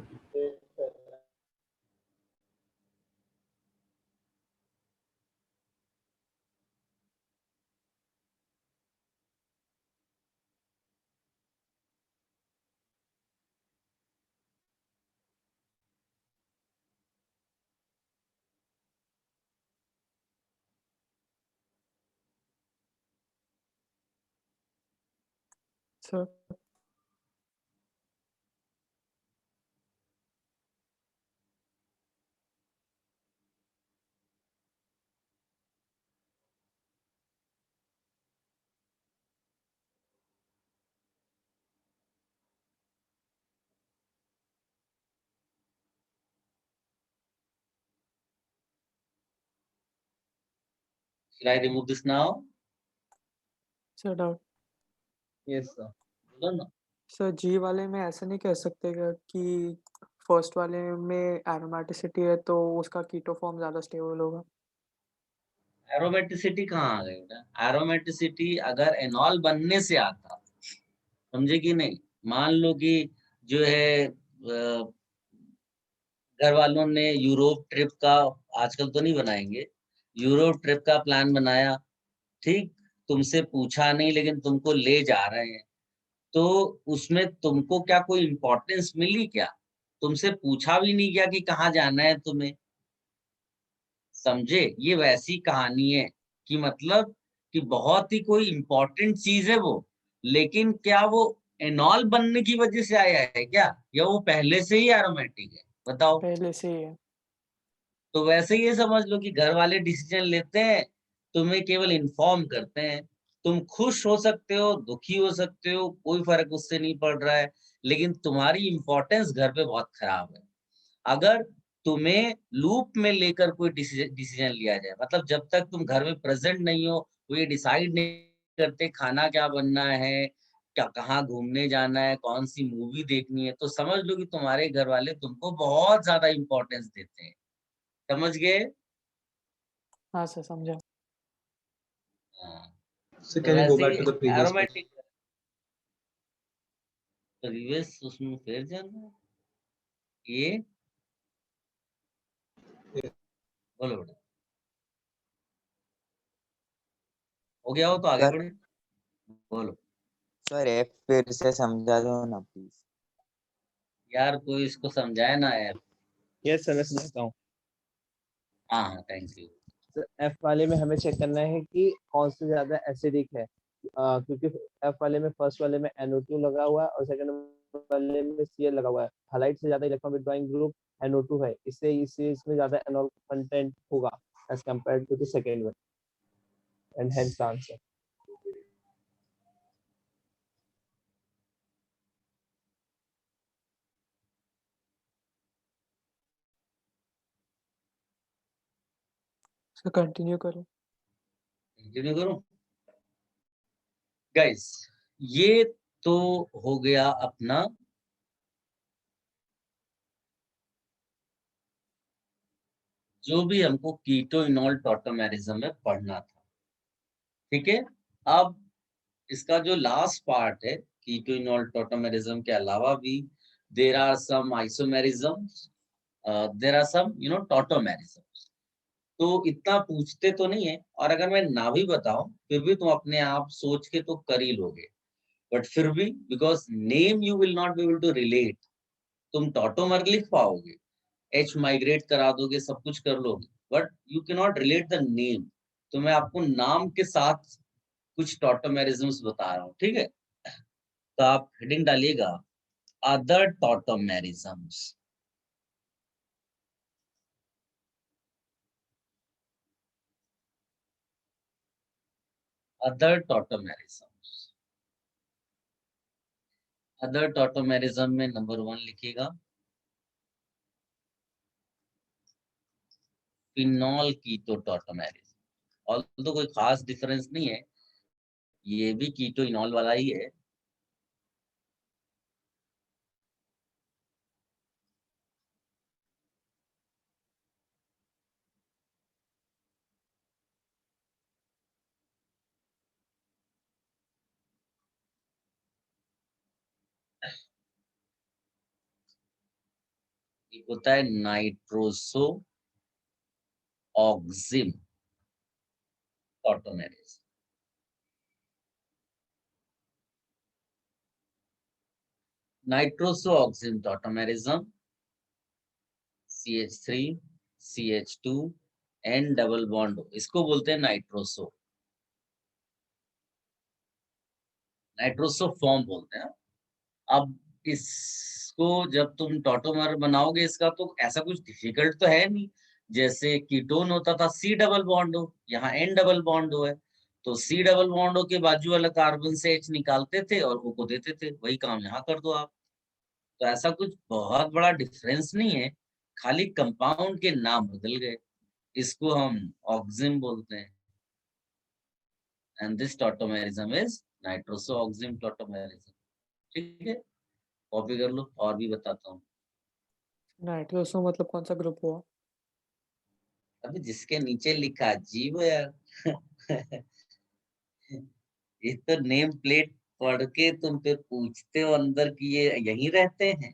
Sir Should I remove this now? Sir doubt yes sir. बोलो ना। सर जी वाले में ऐसा नहीं कह सकते क्या कि फर्स्ट वाले में एरोमेटिसिटी है तो उसका कीटो फॉर्म ज्यादा स्टेबल होगा। एरोमेटिसिटी कहाँ आ गई बेटा? एरोमेटिसिटी अगर एनॉल बनने से आता, समझे कि नहीं? मान लो कि जो है घर वालों ने यूरोप ट्रिप का, आजकल तो नहीं बनाएंगे, यूरोप ट्रिप का प्लान बनाया, ठीक, तुमसे पूछा नहीं लेकिन तुमको ले जा रहे हैं, तो उसमें तुमको क्या कोई इम्पोर्टेंस मिली क्या? तुमसे पूछा भी नहीं गया कि कहाँ जाना है तुम्हें, समझे? ये वैसी कहानी है कि मतलब कि बहुत ही कोई इम्पोर्टेंट चीज है वो, लेकिन क्या वो एनॉल बनने की वजह से आया है क्या, या वो पहले से ही एरोमेटिक है? बताओ। पहले से ही है। तो वैसे ही ये समझ लो कि घर वाले डिसीजन लेते हैं, तुम्हें केवल इन्फॉर्म करते हैं, तुम खुश हो सकते हो, दुखी हो सकते हो, कोई फर्क उससे नहीं पड़ रहा है, लेकिन तुम्हारी इंपॉर्टेंस घर पे बहुत खराब है। अगर तुम्हें लूप में लेकर कोई डिसीजन लिया जाए, मतलब जब तक तुम घर में प्रेजेंट नहीं हो, वो ये डिसाइड नहीं करते खाना क्या बनना है, क्या कहाँ घूमने जाना है, कौन सी मूवी देखनी है, तो समझ लो कि तुम्हारे घर वाले तुमको बहुत ज्यादा इंपॉर्टेंस देते हैं। समझ गए? हाँ सर समझा। हाँ, So तो can you go वैसे back he to the previous question? Aromatic previous उसमें फिर जाना है। ये बोलो बेटा, हो गया हो तो आगे सर बढ़े, बोलो। सर एफ फिर से समझा दो ना प्लीज। यार कोई इसको समझाए ना यार। यस सर मैं समझता हूँ। हाँ हाँ, थैंक यू। एफ वाले में हमें चेक करना है कि कौन से ज्यादा एसिडिक है, क्योंकि एफ वाले में फर्स्ट वाले में NO2 लगा हुआ है और सेकंड वाले में Cl लगा हुआ है। हालाइट से ज्यादा इलेक्ट्रॉन विड्रॉइंग ग्रुप NO2 है, इससे इसमें ज्यादा एनॉल कंटेंट होगा as compared to the second one, and hence the answer. Sir continue करो। कंटिन्यू करूं? गाइस, ये तो हो गया अपना जो भी हमको कीटो इनॉल टॉटोमेरिज्म में पढ़ना था, ठीक है। अब इसका जो लास्ट पार्ट है, कीटो इनॉल टॉटोमेरिज्म के अलावा भी there are some आइसोमेरिज्म्स, there are some टॉटोमेरिज्म्स। तो इतना पूछते तो नहीं है, और अगर मैं ना भी बताऊं फिर भी तुम अपने आप सोच के तो कर ही लोगे, बट फिर भी because name you will not be able to relate, तुम टॉटोमर लिख पाओगे, एच माइग्रेट करा दोगे, सब कुछ कर लोगे, but you can not relate the name. तो मैं आपको नाम के साथ कुछ टॉटोमेरिज्म्स बता रहा हूँ, ठीक है। तो आप हेडिंग डालिएगा अदर टॉटोमेरिज्म्स। अदर टॉटोमेरिज्म्स, अदर टॉटोमेरिज्म में नंबर 1 लिखिएगा फिनॉल कीटो टॉटोमेरिज्म। और तो कोई खास डिफरेंस नहीं है, ये भी कीटो इनॉल वाला ही है। एक होता है nitroso oxime tautomerism, nitroso oxime tautomerism CH3 CH2 N double bond, इसको बोलते हैं नाइट्रोसो, नाइट्रोसो फॉर्म बोलते हैं। अब इसको जब तुम टॉटोमर बनाओगे इसका, तो ऐसा कुछ डिफिकल्ट तो है नहीं, जैसे कीटोन होता था C डबल बॉन्ड हो, यहाँ N डबल बॉन्ड हो है, तो C डबल बॉन्ड हो के बाजू वाला कार्बन से H निकालते थे और O को देते थे, वही काम यहाँ कर दो आप। तो ऐसा कुछ बहुत बड़ा डिफरेंस नहीं है, खाली कंपाउंड के नाम बदल गए। इसको हम ऑक्सिम बोलते हैं, and this tautomerism is nitroso-oxime tautomerism. ठीक है, कॉपी कर लो और भी बताता हूँ। नाइट्रोसो मतलब कौन सा ग्रुप हुआ? अभी जिसके नीचे लिखा जीव यार ये तो नेम प्लेट पढ़ के तुम फिर पूछते हो अंदर कि ये यहीं रहते हैं।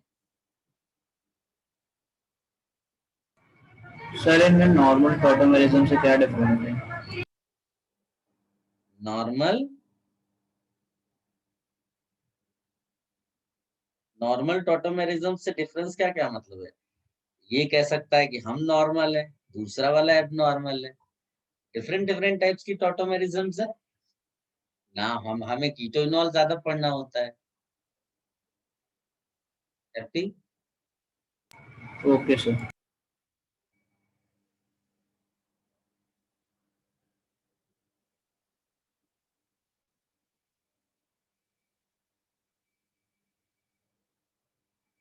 सर इनमें नॉर्मल टॉटोमेरिज्म से क्या डिफरेंस है? नॉर्मल टॉटोमेरिज्म से डिफरेंस क्या क्या मतलब है? ये कह सकता है कि हम नॉर्मल है, दूसरा वाला एबनॉर्मल है। डिफरेंट डिफरेंट टाइप्स की टॉटोमेरिज्म्स है ना। हमें कीटोइनॉल ज्यादा पढ़ना होता है। FT okay sir.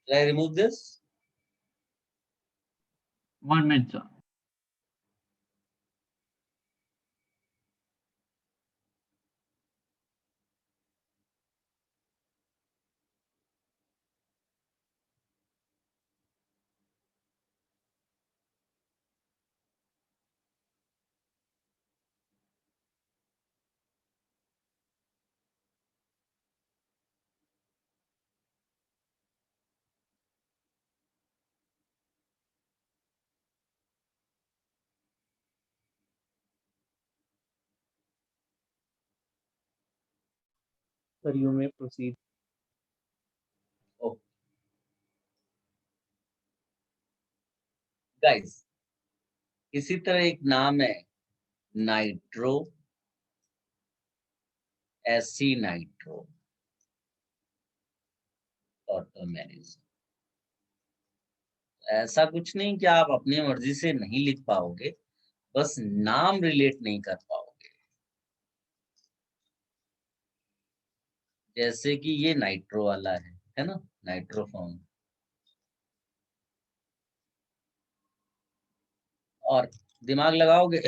Shall I remove this? 1 minute sir. Sir, you may proceed. Guys, इसी तरह एक नाम है नाइट्रो एसी नाइट्रो टॉटोमेरिज्म। ऐसा कुछ नहीं कि आप अपनी मर्जी से नहीं लिख पाओगे, बस नाम रिलेट नहीं कर पाओगे। जैसे कि ये नाइट्रो वाला है ना, नाइट्रोफॉर्म। और दिमाग लगाओगे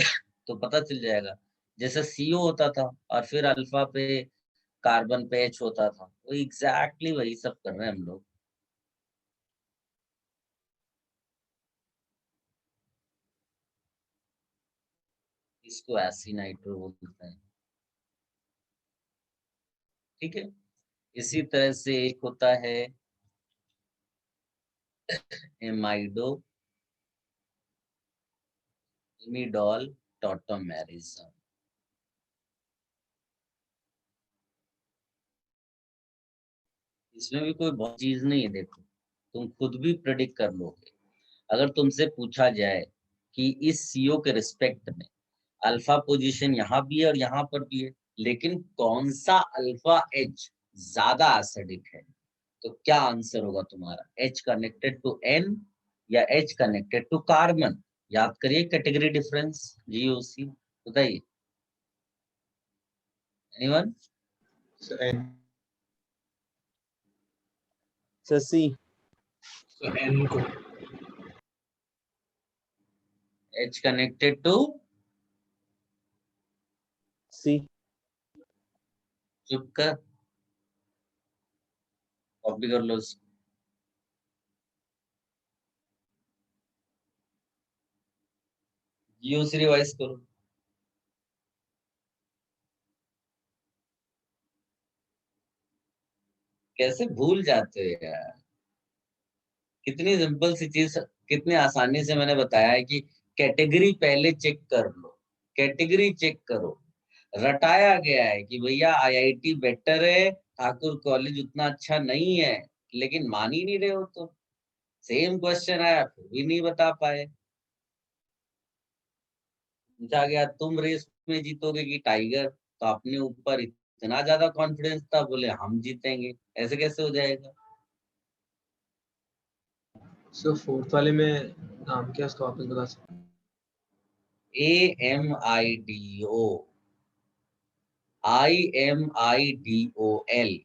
तो पता चल जाएगा। जैसे CO होता था और फिर अल्फा पे कार्बन पे H होता था, वो एग्जैक्टली वही सब कर रहे हैं हम लोग। इसको एसी नाइट्रो बोलते हैं। ठीक है, इसी तरह से एक होता है एमाइडो इमिडॉल टॉटोमेरिज्म। इसमें भी कोई बहुत चीज नहीं है। देखो, तुम खुद भी प्रेडिक्ट कर लोगे। अगर तुमसे पूछा जाए कि इस CO के रिस्पेक्ट में अल्फा पोजीशन यहाँ भी है और यहाँ पर भी है, लेकिन कौन सा अल्फा H ज्यादा एसिडिक है, तो क्या आंसर होगा तुम्हारा? H कनेक्टेड टू N या H कनेक्टेड टू कार्बन? याद करिए कैटेगरी डिफरेंस GOC, बताइए। Anyone? Sir, C. So N को H कनेक्टेड टू C. चुप कर, कॉपी कर लो इसको। GOC रिवाइज करो। कैसे भूल जाते हो यार? कितनी सिंपल सी चीज, कितनी आसानी से मैंने बताया है कि कैटेगरी पहले चेक कर लो। कैटेगरी चेक करो। रटाया गया है कि भैया IIT बेटर है, ठाकुर कॉलेज उतना अच्छा नहीं है, लेकिन मान ही नहीं रहे हो। तो सेम क्वेश्चन आया फिर भी नहीं बता पाए। पूछा गया तुम रेस में जीतोगे कि टाइगर, तो अपने ऊपर इतना ज्यादा कॉन्फिडेंस था, बोले हम जीतेंगे। ऐसे कैसे हो जाएगा? सो फोर्थ वाले में नाम क्या उसका वापस बता सकते हैं? AMIDO IMIDOL।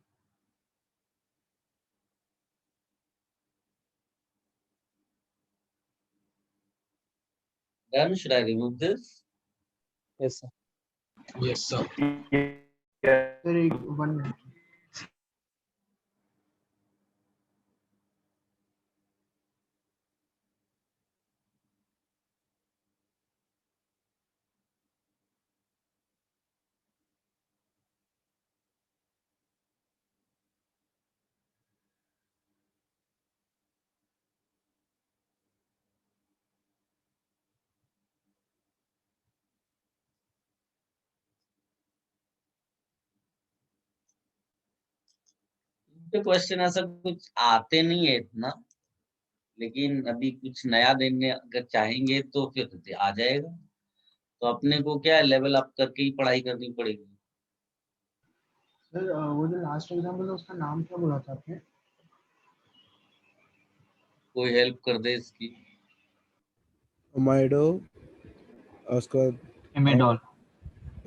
Done. Should I remove this? Yes, sir. Yes, sir. Sir एक 1 मिनट। क्वेश्चन ऐसा कुछ आते नहीं है इतना, लेकिन अभी कुछ नया देने अगर चाहेंगे तो फिर आ जाएगा। तो अपने को क्या लेवल अप करके ही पढ़ाई करनी पड़ेगी। सर वो जो लास्ट एग्जाम्पल था उसका नाम क्या बोला था आपने? कोई हेल्प कर दे इसकी। अमाइडो, उसका इमेडॉल।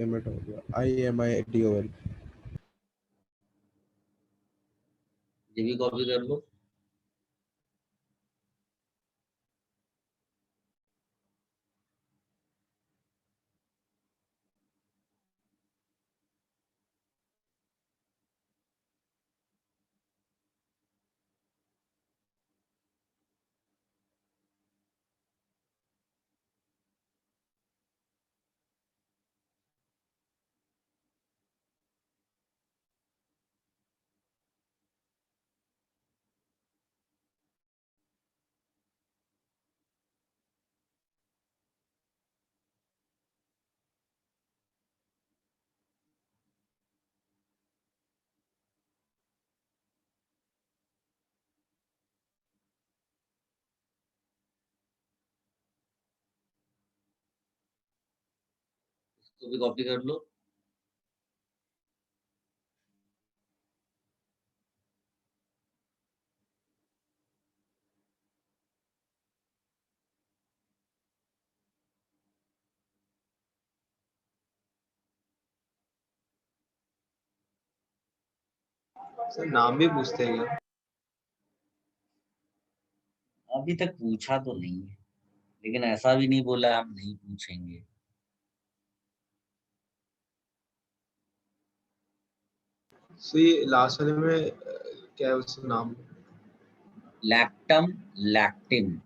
इमेडोल, IMIDOL। ये भी कॉपी कर लो। इसको भी कॉपी कर लो। सर नाम भी पूछते हैं क्या? अभी तक पूछा तो नहीं है, लेकिन ऐसा भी नहीं बोला हम नहीं पूछेंगे। सो ये लास्ट वाले में क्या है उसका नाम? लैक्टम लैक्टिन,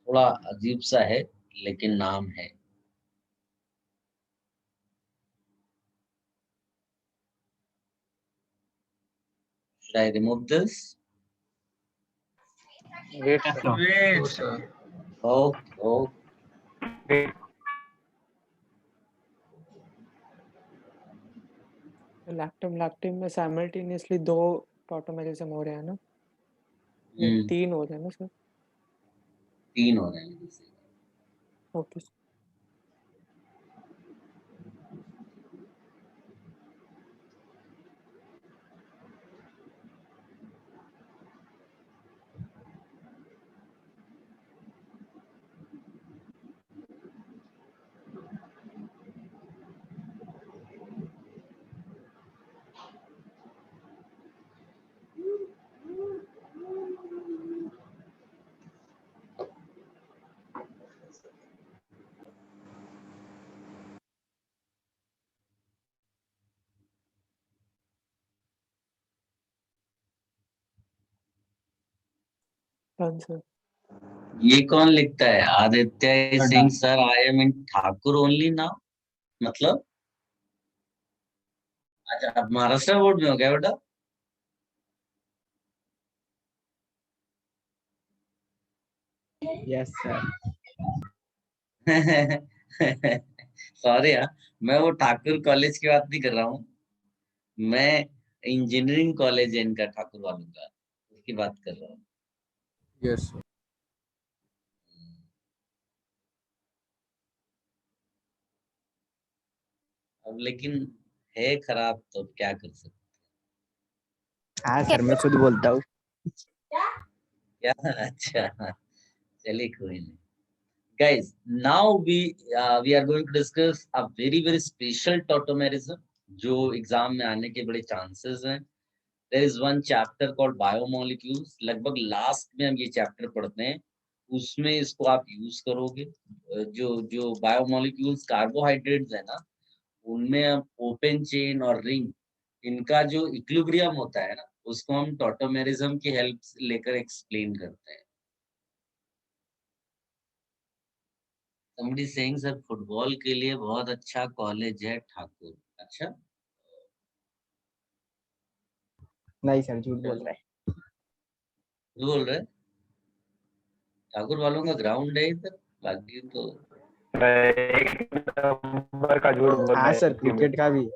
थोड़ा अजीब सा है लेकिन नाम है। Should I remove this? Wait Yes, sir. sir. Wait. sir. Okay. Lactam lactim में साइमल्टेनियसली 2 टॉटोमेरिज्म हो रहे हैं ना? नहीं, 3 हो रहे हैं ना सर? 3 हो रहे हैं। ओके। Done sir. ये कौन लिखता है? Aditya Singh sir, I am in Thakur only now. मतलब अच्छा, आप महाराष्ट्र बोर्ड में हो गया बेटा? Yes sir. सॉरी यार, मैं वो ठाकुर कॉलेज की बात नहीं कर रहा हूँ, मैं इंजीनियरिंग कॉलेज है इनका ठाकुर वालों का, उसकी बात कर रहा हूँ। Yes sir. अब लेकिन है खराब तो क्या कर सकते। हाँ सर, मैं खुद बोलता हूँ। क्या? अच्छा, चलिए कोई नहीं। Guys, now we are going to discuss a very special tautomerism जो एग्जाम में आने के बड़े चांसेस हैं। There is one chapter called biomolecules, लगभग लास्ट में हम ये चैप्टर पढ़ते हैं, उसमें इसको आप यूज करोगे। जो बायोमोलिक्यूल्स कार्बोहाइड्रेट्स है ना, उनमें हम ओपन चेन और रिंग, इनका जो इक्विलिब्रियम होता है ना, उसको हम टॉटोमेरिज्म की हेल्प लेकर एक्सप्लेन करते हैं। somebody saying सर फुटबॉल के लिए बहुत अच्छा कॉलेज है ठाकुर। अच्छा, नहीं सर, झूठ बोल रहे हैं। जो बोल रहे हैं, ठाकुर वालों का ग्राउंड है इधर, बाकी तो एक नंबर का झूठ बोल रहा हाँ है सर, उसी में। क्रिकेट का भी है।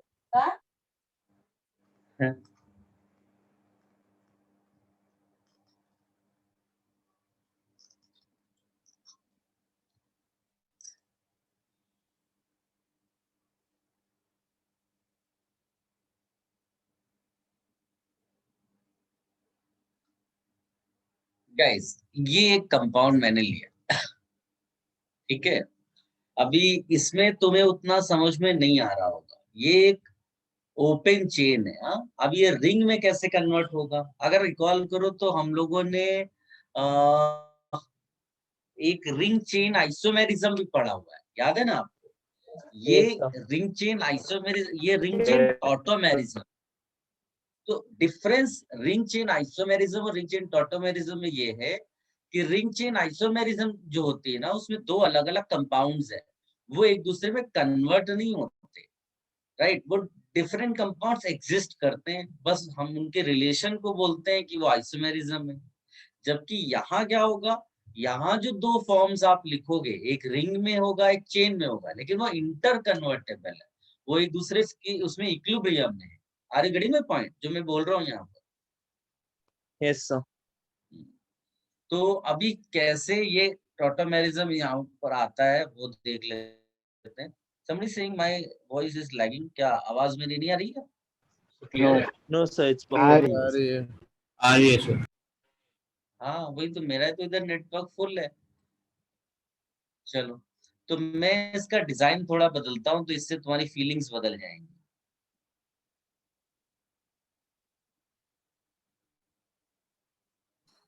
गाइस, ये एक कंपाउंड मैंने लिया, ठीक है। अभी इसमें तुम्हें उतना समझ में नहीं आ रहा होगा, ये एक ओपन चेन है। हाँ, अब ये रिंग में कैसे कन्वर्ट होगा, अगर रिकॉल करो तो हम लोगों ने एक रिंग चेन आइसोमेरिज्म भी पढ़ा हुआ है, याद है ना आपको? ये Yes, sir. Ring chain isomerism, ये रिंग चेन टॉटोमेरिज्म। तो डिफरेंस रिंग चेन आइसोमेरिज्म और रिंग चेन टॉटोमेरिज्म में ये है कि रिंग चेन आइसोमेरिज्म जो होती है ना, उसमें दो अलग अलग कंपाउंड्स है, वो एक दूसरे में कन्वर्ट नहीं होते, राइट। वो डिफरेंट कंपाउंड्स एग्जिस्ट करते हैं, बस हम उनके रिलेशन को बोलते हैं कि वो आइसोमेरिज्म है। जबकि यहाँ क्या होगा, यहाँ जो दो फॉर्म्स आप लिखोगे, एक रिंग में होगा, एक चेन में होगा, लेकिन वो इंटर कन्वर्टेबल है, वो एक दूसरे की उसमें इक्विलिब्रियम में है। आरे गड़ी में पॉइंट जो मैं बोल रहा हूँ यहाँ पर। Yes, sir. तो अभी कैसे ये टॉटोमेरिज्म यहाँ पर आता है वो देख लेते हैं। Somebody saying my voice is lagging, क्या आवाज मेरी नहीं आ रही है? क्लियर है। No, sir. It's uh perfect. रही आ रही है। आ रही है सर। हाँ वही तो, मेरा तो इधर नेटवर्क फुल है। चलो, तो मैं इसका डिजाइन थोड़ा बदलता हूँ, तो इससे तुम्हारी फीलिंग्स बदल जाएंगी।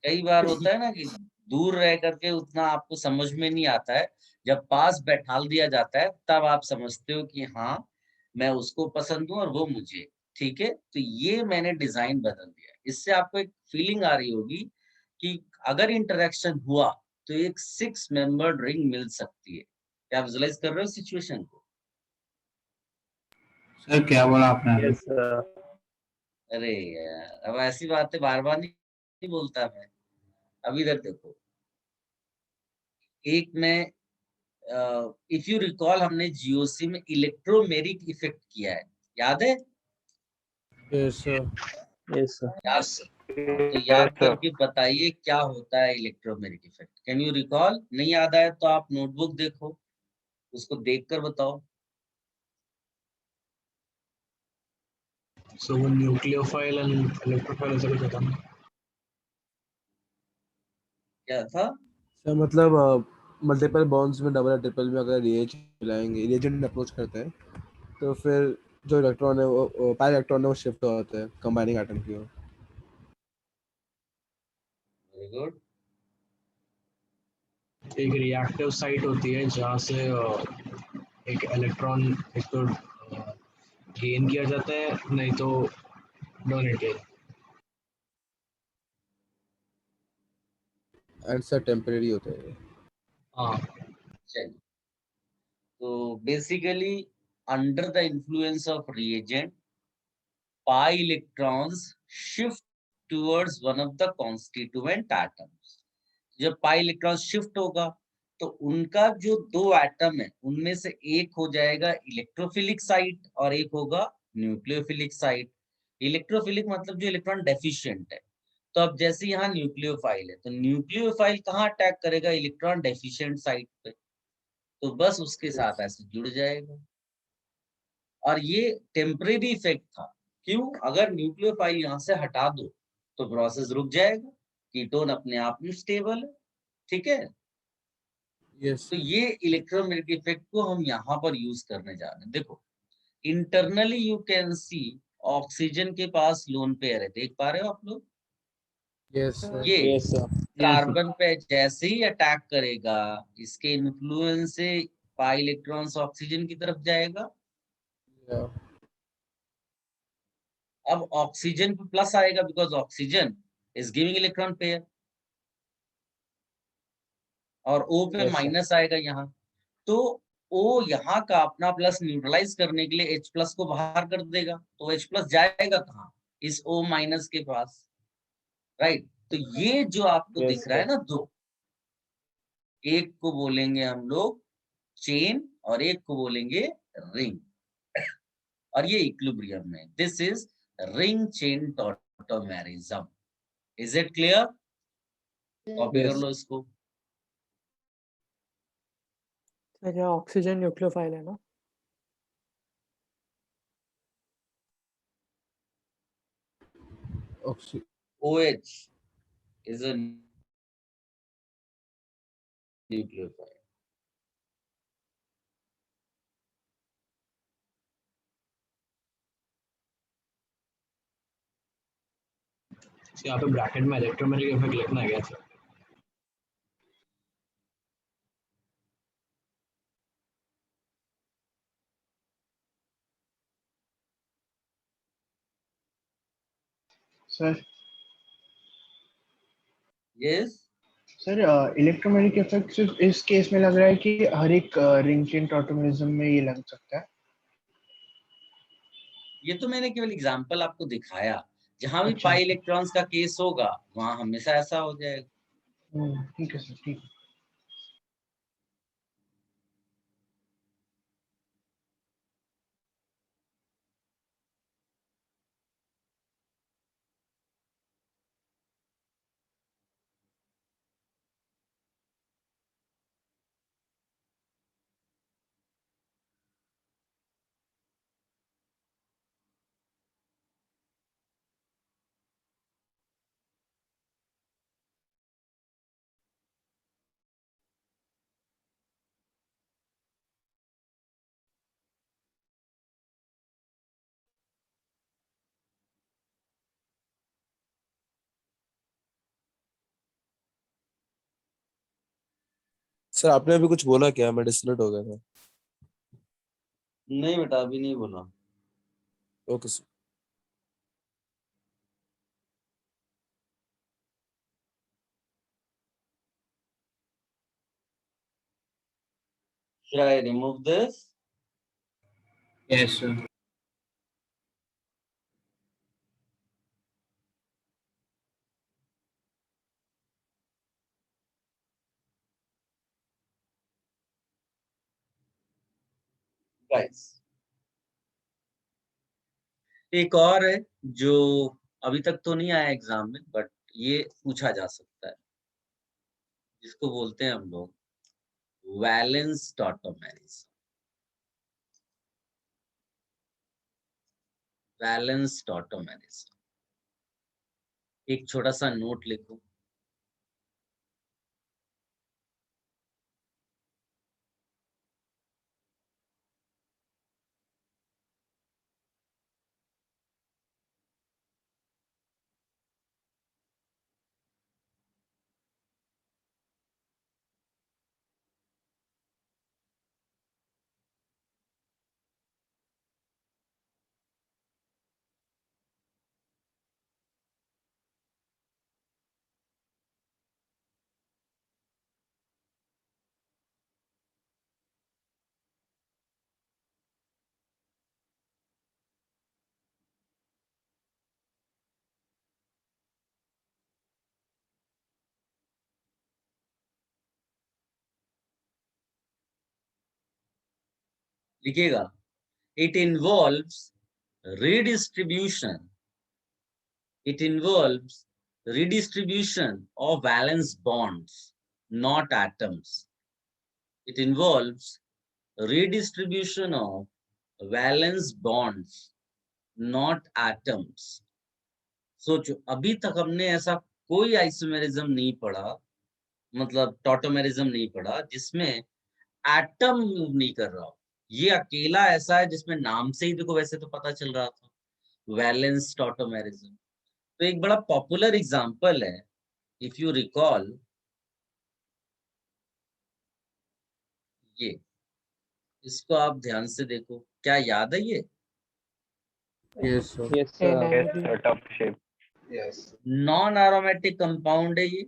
कई बार होता है ना कि दूर रह करके उतना आपको समझ में नहीं आता है, जब पास बैठाल दिया जाता है तब आप समझते हो कि हाँ मैं उसको पसंद हूँ और वो मुझे, ठीक है। तो ये मैंने डिजाइन बदल दिया, इससे आपको एक फीलिंग आ रही होगी कि अगर इंटरेक्शन हुआ तो एक 6 मेंबर्ड रिंग मिल सकती है। क्या आप विजुअलाइज कर रहे हो सिचुएशन को? सर क्या बोला आपने? Yes, sir. अरे यार, अब ऐसी बातें बार बार नहीं बोलता मैं। अब इधर देखो, एक में इफ यू रिकॉल हमने जीओसी में इलेक्ट्रोमेरिक इफेक्ट किया है, याद है? Yes, sir. Yes, sir. तो याद करके बताइए क्या होता है electromeric effect. Can you recall? नहीं याद आया तो आप नोटबुक देखो, उसको देखकर बताओ। सो वो न्यूक्लियोफाइल एंड इलेक्ट्रोफाइल ऐसा कुछ होता है। क्या था? सर मतलब मल्टीपल बॉन्ड्स में डबल या ट्रिपल में अगर रिएजेंट मिलाएंगे, रिएजेंट अप्रोच करते हैं, तो फिर जो इलेक्ट्रॉन है वो पाई इलेक्ट्रॉन है वो शिफ्ट हो जाता है कंबाइनिंग एटम की ओर। Very good. एक रिएक्टिव साइट होती है जहाँ से एक इलेक्ट्रॉन एक तो गेन किया जाता है, नहीं तो डोनेटेड। एंड सर टेम्परेरी होता है। हाँ, चलिए, तो basically under the influence of reagent, pi electrons shift towards one of the constituent atoms। जब पाई इलेक्ट्रॉन शिफ्ट होगा तो उनका जो दो एटम है उनमें से एक हो जाएगा इलेक्ट्रोफिलिक साइट और एक होगा न्यूक्लियोफिलिक साइट। इलेक्ट्रोफिलिक मतलब जो इलेक्ट्रॉन डेफिशिएंट है। तो अब जैसे यहाँ न्यूक्लियोफाइल है, तो न्यूक्लियोफाइल कहाँ अटैक करेगा? इलेक्ट्रॉन डेफिशिएंट साइट पे, तो बस उसके साथ ऐसे जुड़ जाएगा। और ये टेम्परेरी इफेक्ट था। क्यों? अगर न्यूक्लियोफाइल यहाँ से हटा दो तो प्रोसेस रुक जाएगा, कीटोन अपने आप में स्टेबल है, ठीक है। यस। तो ये इलेक्ट्रोमैग्नेटिक इफेक्ट को हम यहाँ पर यूज करने जा रहे हैं। देखो, internally you can see oxygen के पास लोन पेयर है, देख पा रहे हो आप लोग? यस ये Yes, sir. कार्बन पे जैसे ही अटैक करेगा, इसके इन्फ्लुएंस से पाई इलेक्ट्रॉन्स ऑक्सीजन की तरफ जाएगा, Yeah. अब ऑक्सीजन पे प्लस आएगा because oxygen is giving electron pair, और O पे Yes, sir. माइनस आएगा यहाँ, तो O यहाँ का अपना प्लस न्यूट्रलाइज करने के लिए H प्लस को बाहर कर देगा, तो H प्लस जाएगा कहाँ, इस O माइनस के पास, राइट। तो ये जो आपको Yes, दिख रहा है sir. ना, दो, एक को बोलेंगे हम लोग चेन और एक को बोलेंगे रिंग, और ये इक्विलिब्रियम में, this is ring chain tautomerism. Is it clear? Copy कर Yes. लो इसको। सर ये ऑक्सीजन न्यूक्लियोफाइल है ना? Oxy. OH is a nucleophile. यहाँ पे ब्रैकेट में इलेक्ट्रोमैग्नेटिक इफेक्ट लिखना है क्या sir? Sir Yes. Sir electromagnetic effect सिर्फ इस केस में लग रहा है कि हर एक रिंग चेन टॉटोमेरिज्म में ये लग सकता है। ये तो मैंने केवल एग्जांपल आपको दिखाया, जहां भी अच्छा। पाई इलेक्ट्रॉन्स का केस होगा वहां हमेशा ऐसा हो जाएगा। ठीक है सर, ठीक है। सर आपने अभी कुछ बोला क्या? मैं डिस्कनेक्ट हो गया था। नहीं बेटा, अभी नहीं बोला। Okay sir. Should I remove this? Yes, sir. Guys, एक और है जो अभी तक तो नहीं आया एग्जाम में, बट ये पूछा जा सकता है, जिसको बोलते हैं हम लोग वैलेंस टॉटोमेरिज्म। वैलेंस टॉटोमेरिज्म, एक छोटा सा नोट लिखो। लिखिएगा, it involves redistribution. It involves redistribution of valence bonds, not atoms. It involves redistribution of valence bonds, not atoms. सोचो, अभी तक हमने ऐसा कोई आइसोमेरिज्म नहीं पढ़ा, मतलब टॉटोमेरिज्म नहीं पढ़ा, जिसमें एटम मूव नहीं कर रहा हो। ये अकेला ऐसा है जिसमें नाम से ही देखो, वैसे तो पता चल रहा था, वैलेंस टॉटोमेरिज्म। तो एक बड़ा पॉपुलर एग्जांपल है, इफ यू रिकॉल, ये, इसको आप ध्यान से देखो, क्या याद है ये? Yes, sir. Yes, Hey, sir. Yes, Navneet. sir. Tough shape. Yes. Non aromatic compound है ये,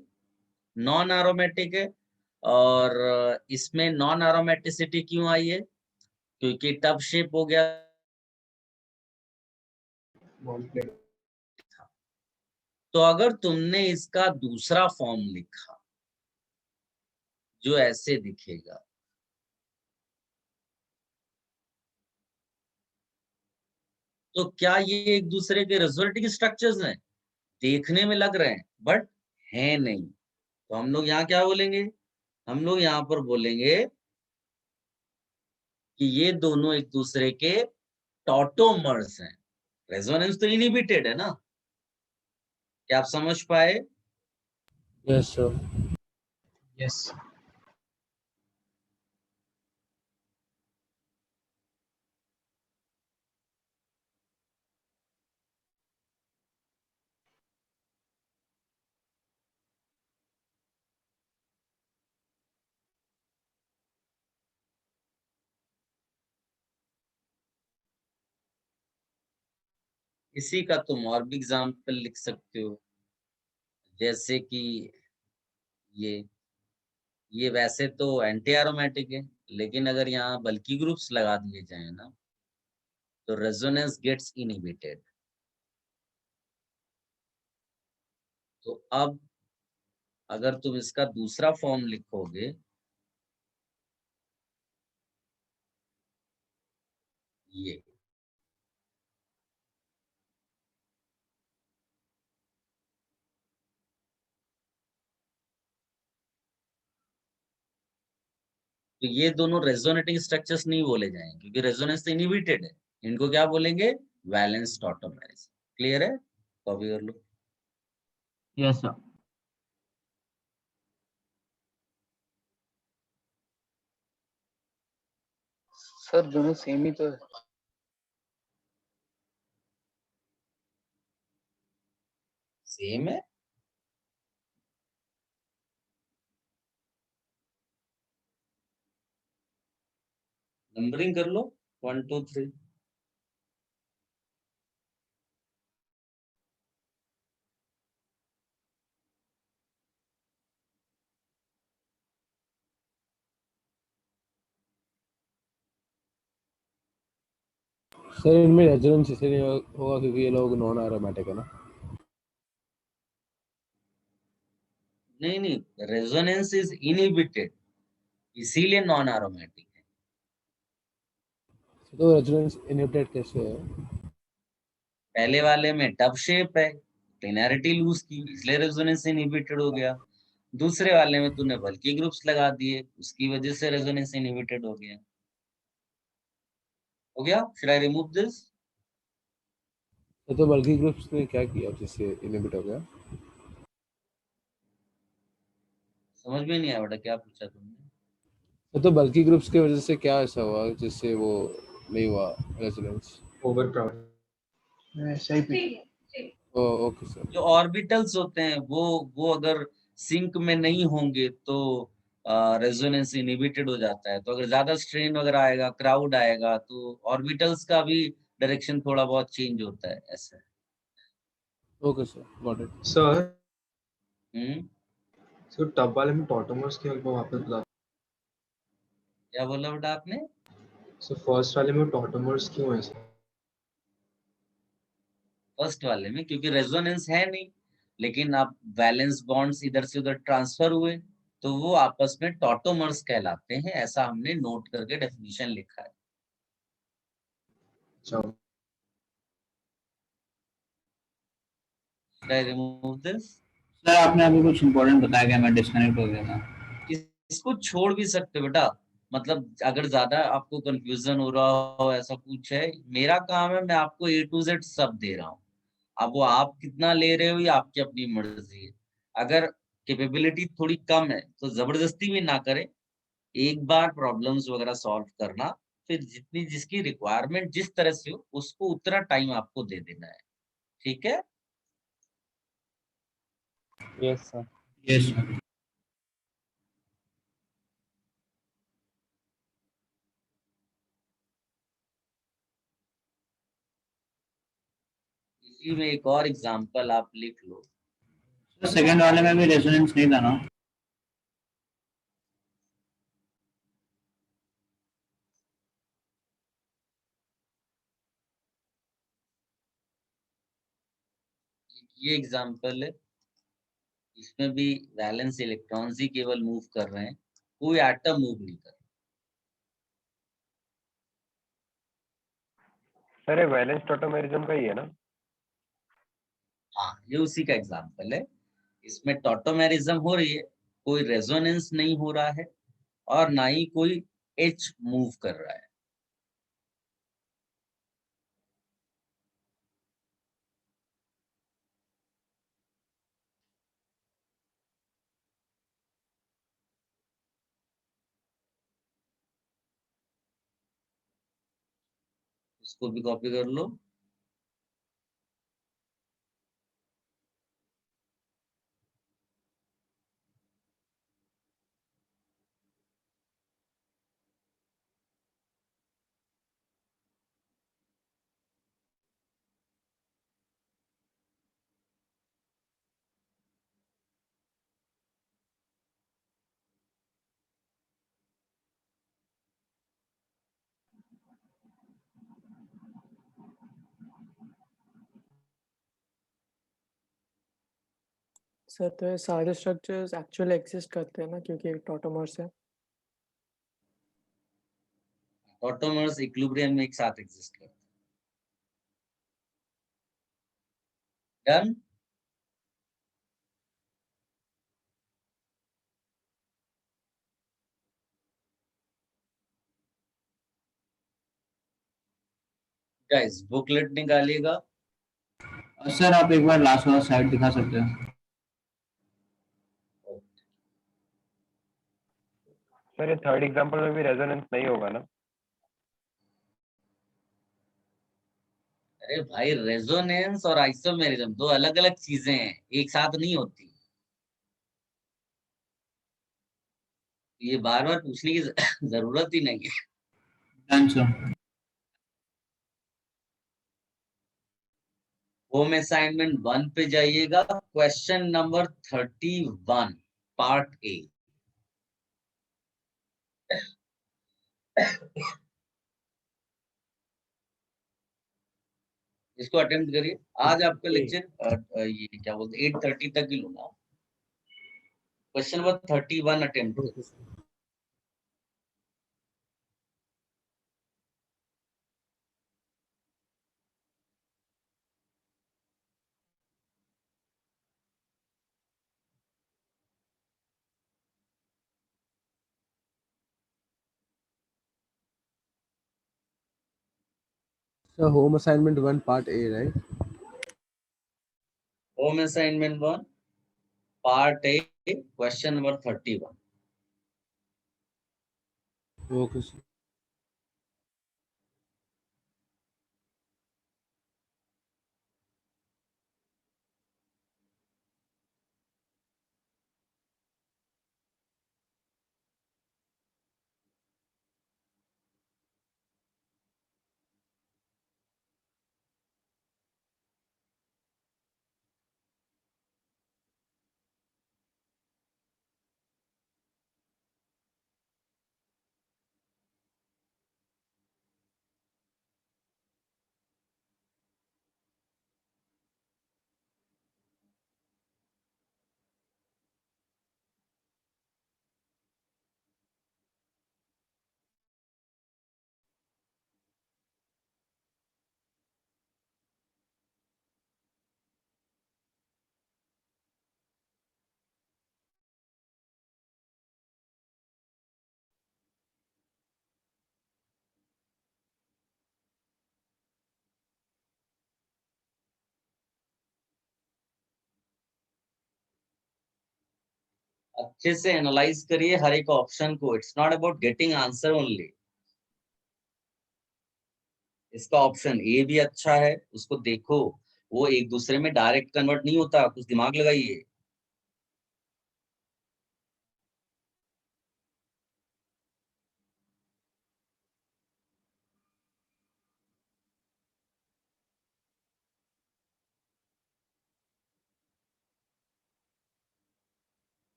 नॉन एरोमेटिक है। और इसमें नॉन एरोमेटिसिटी क्यों आई है? क्योंकि टफ शेप हो गया। तो अगर तुमने इसका दूसरा फॉर्म लिखा जो ऐसे दिखेगा, तो क्या ये एक दूसरे के रिजल्टिंग स्ट्रक्चर्स हैं? देखने में लग रहे हैं बट है नहीं। तो हम लोग यहाँ क्या बोलेंगे? हम लोग यहाँ पर बोलेंगे कि ये दोनों एक दूसरे के टॉटोमर्स हैं। रेजोनेंस तो इनहिबिटेड है ना, क्या आप समझ पाए? Yes, sir. यस। इसी का तुम और भी एग्जाम्पल लिख सकते हो, जैसे कि ये वैसे तो एंटी एरोमेटिक है, लेकिन अगर यहाँ बल्कि ग्रुप्स लगा दिए जाए ना तो रेजोनेंस गेट्स इनहिबिटेड। तो अब अगर तुम इसका दूसरा फॉर्म लिखोगे, ये तो ये दोनों रेजोनेटिंग स्ट्रक्चर्स नहीं बोले जाएंगे क्योंकि रेजोनेंस तो इनहिबिटेड है। इनको क्या बोलेंगे? Valence tautomers. क्लियर है? कॉपी कर लो। Yes sir. सर दोनों सेम ही तो है। सेम है? नंबरिंग कर लो 1 2 3। सर इनमें रेजोनेंस इसलिए नहीं होगा क्योंकि ये लोग नॉन एरोमेटिक है ना। नहीं, रेजोनेंस इज इनहिबिटेड, इसीलिए नॉन एरोमेटिक है। तो रेजोनेंस इनहिबिटेड कैसे है? पहले वाले में टफ शेप है, प्लेनैरिटी लूज की, इसलिए रेजोनेंस इनहिबिटेड हो गया। दूसरे वाले में तूने बल्कि ग्रुप्स लगा दिए, उसकी वजह से रेजोनेंस इनहिबिटेड हो गया। हो गया? Should I remove this? तो बल्कि ग्रुप्स ने क्या किया जिससे इनहिबिट हो गया? समझ में नहीं आया बेटा, क्या पूछा तुमने? तो बल्कि ग्रुप्स की वजह से क्या ऐसा हुआ जिससे वो नहीं हुआ रेजोनेंस? ओवरक्राउड। ऐसा ही पी। Okay sir. जो ऑर्बिटल्स होते हैं वो अगर सिंक में नहीं होंगे तो रेजोनेंस इनहिबिटेड हो जाता है। तो अगर ज्यादा स्ट्रेन वगैरह आएगा, क्राउड आएगा, तो ऑर्बिटल्स का भी डायरेक्शन थोड़ा बहुत चेंज होता है, ऐसा है। Okay sir, got it. Sir hmm, so tub वाले में टॉटोमर्स के हमको वापस बता। क्या बोला बेटा आपने? सो फर्स्ट वाले में टॉटोमर्स क्यों है सर? फर्स्ट वाले में क्योंकि रेजोनेंस है नहीं, लेकिन अब वैलेंस बॉन्ड्स इधर से उधर ट्रांसफर हुए तो वो आपस में टॉटोमर्स कहलाते हैं, ऐसा हमने नोट करके डेफिनेशन लिखा है। चलो Should I remove this? Sir आपने अभी कुछ इम्पोर्टेंट बताया क्या, मैं डिस्कनेक्ट हो गया था। इसको छोड़ भी सकते हो बेटा, मतलब अगर ज्यादा आपको कंफ्यूजन हो रहा हो, ऐसा कुछ है, मेरा काम है मैं आपको A to Z सब दे रहा हूँ। अब वो आप कितना ले रहे हो ये आपकी अपनी मर्जी है। अगर कैपेबिलिटी थोड़ी कम है तो जबरदस्ती भी ना करें, एक बार प्रॉब्लम्स वगैरह सॉल्व करना, फिर जितनी जिसकी रिक्वायरमेंट जिस तरह से हो उसको उतना टाइम आपको दे देना है। ठीक है? Yes sir. Yes sir. इसी में एक और एग्जांपल आप लिख लो। सेकंड वाले में भी रेजोनेंस नहीं था ना? ये एग्जांपल है, इसमें भी वैलेंस इलेक्ट्रॉन्स ही केवल मूव कर रहे हैं, कोई एटम मूव नहीं कर रहा। सर ये वैलेंस टॉटोमेरिज्म का ही है ना? हाँ, ये उसी का एग्जांपल है। इसमें टॉटोमेरिज्म हो रही है, कोई रेजोनेंस नहीं हो रहा है और ना ही कोई एच मूव कर रहा है। इसको भी कॉपी कर लो। सर तो ये सारे स्ट्रक्चर्स एक्चुअली एग्जिस्ट करते हैं ना, क्योंकि एक टॉटोमर्स है। टॉटोमर्स इक्विलिब्रियम में एक साथ एग्जिस्ट करते हैं। डन। गाइस बुकलेट निकालिएगा। सर आप एक बार लास्ट वाला साइड दिखा सकते हैं? सर ये थर्ड एग्जांपल में भी रेजोनेंस नहीं होगा ना? अरे भाई, रेजोनेंस और आइसोमेरिज्म दो अलग अलग चीजें हैं, एक साथ नहीं होती। ये बार बार पूछने की जरूरत ही नहीं है। Done sir. होम असाइनमेंट 1 पे जाइएगा, क्वेश्चन नंबर 31, पार्ट ए। इसको अटेम्प्ट करिए। आज आपका लेक्चर ये क्या बोलते 8:30 तक ही लूंगा। क्वेश्चन नंबर 31 अटेम्प्ट करिए। So home assignment 1 part A, right? Home assignment 1 part A, question number 31। Okay, sir. अच्छे से एनालाइज करिए हर एक ऑप्शन को। It's not about getting answer only. इसका ऑप्शन ए भी अच्छा है, उसको देखो, वो एक दूसरे में डायरेक्ट कन्वर्ट नहीं होता, कुछ दिमाग लगाइए।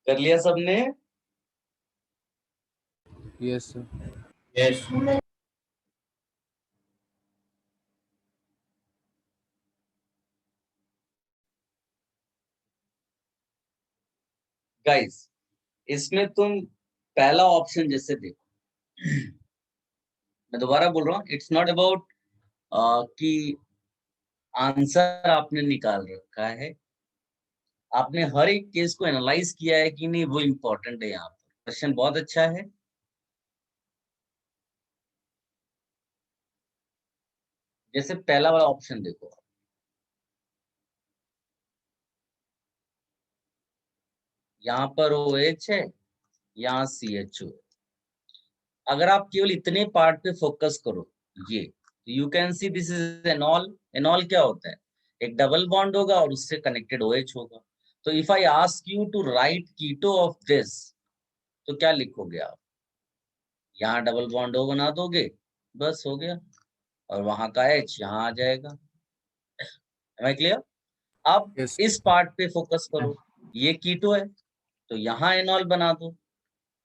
कर लिया सबने? Yes sir. यस गाइस, इसमें तुम पहला ऑप्शन जैसे देखो, मैं दोबारा बोल रहा हूँ, इट्स नॉट अबाउट कि आंसर आपने निकाल रखा है, आपने हर एक केस को एनालाइज किया है कि नहीं, वो इम्पोर्टेंट है। यहाँ पर क्वेश्चन बहुत अच्छा है। जैसे पहला वाला ऑप्शन देखो, यहाँ पर OH है, यहाँ CHO। अगर आप केवल इतने पार्ट पे फोकस करो, ये you can see this is enol. Enol क्या होता है? एक डबल बॉन्ड होगा और उससे कनेक्टेड OH होगा। तो if I ask you to write keto of this, तो क्या लिखोगे आप? यहाँ डबल बॉन्ड O बना दोगे, बस हो गया, और वहां का H यहाँ आ जाएगा। Am I clear? अब Yes. इस पार्ट पे फोकस करो, ये कीटो है तो यहाँ एनॉल बना दो,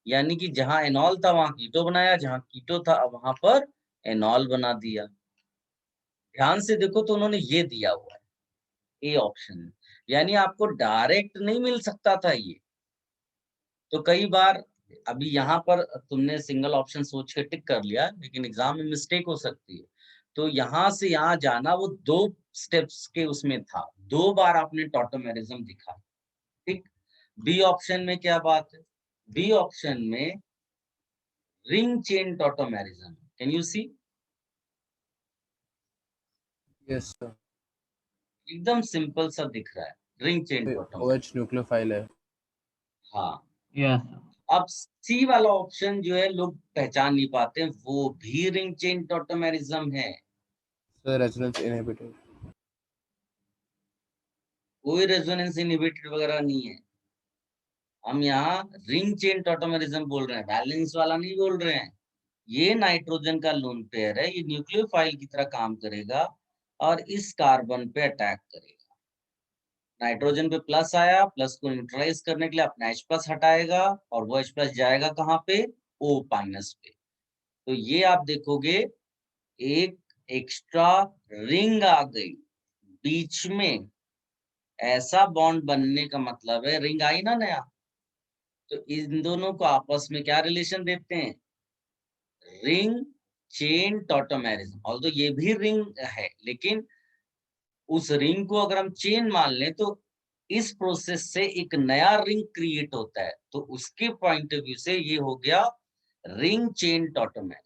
यानी कि जहां एनॉल था वहां कीटो बनाया, जहां कीटो था वहां पर एनॉल बना दिया। ध्यान से देखो तो उन्होंने ये दिया हुआ है ए ऑप्शन में, यानी आपको डायरेक्ट नहीं मिल सकता था ये। तो कई बार अभी यहाँ पर तुमने सिंगल ऑप्शन सोच के टिक कर लिया, लेकिन एग्जाम में मिस्टेक हो सकती है। तो यहाँ से यहाँ जाना वो 2 स्टेप्स के उसमें था, 2 बार आपने टॉटोमेरिज्म दिखा। ठीक, बी ऑप्शन में क्या बात है? बी ऑप्शन में ring chain tautomerism, can you see? Yes sir. एकदम सिंपल सा दिख रहा है, ring chain tautomerism. OH nucleophile है। हाँ, यस अब सी वाला ऑप्शन जो है लोग पहचान नहीं पाते, वो भी रिंग चेन टॉटोमेरिज्म है। Sir resonance inhibitor. कोई रेजोनेंस इनहिबिटर वगैरह नहीं है। हम यहाँ रिंग चेन टॉटोमेरिज्म बोल रहे हैं, बैलेंस वाला नहीं बोल रहे हैं। ये नाइट्रोजन का लोन पेयर है, ये न्यूक्लियोफाइल की तरह काम करेगा और इस कार्बन पे अटैक करेगा। नाइट्रोजन पे प्लस आया, प्लस को न्यूट्रलाइज करने के लिए अपना H+ हटाएगा और वो H+ जाएगा कहाँ पे? O- पे। तो ये आप देखोगे एक एक्स्ट्रा रिंग आ गई बीच में। ऐसा बॉन्ड बनने का मतलब है, रिंग आई ना नया, तो इन दोनों को आपस में क्या रिलेशन देते हैं? Ring chain tautomerism. ऑल्दो ये भी रिंग है, लेकिन उस रिंग को अगर हम चेन मान लें तो इस प्रोसेस से एक नया रिंग क्रिएट होता है, तो उसके पॉइंट ऑफ व्यू से ये हो गया रिंग चेन टॉटोमेरिज्म।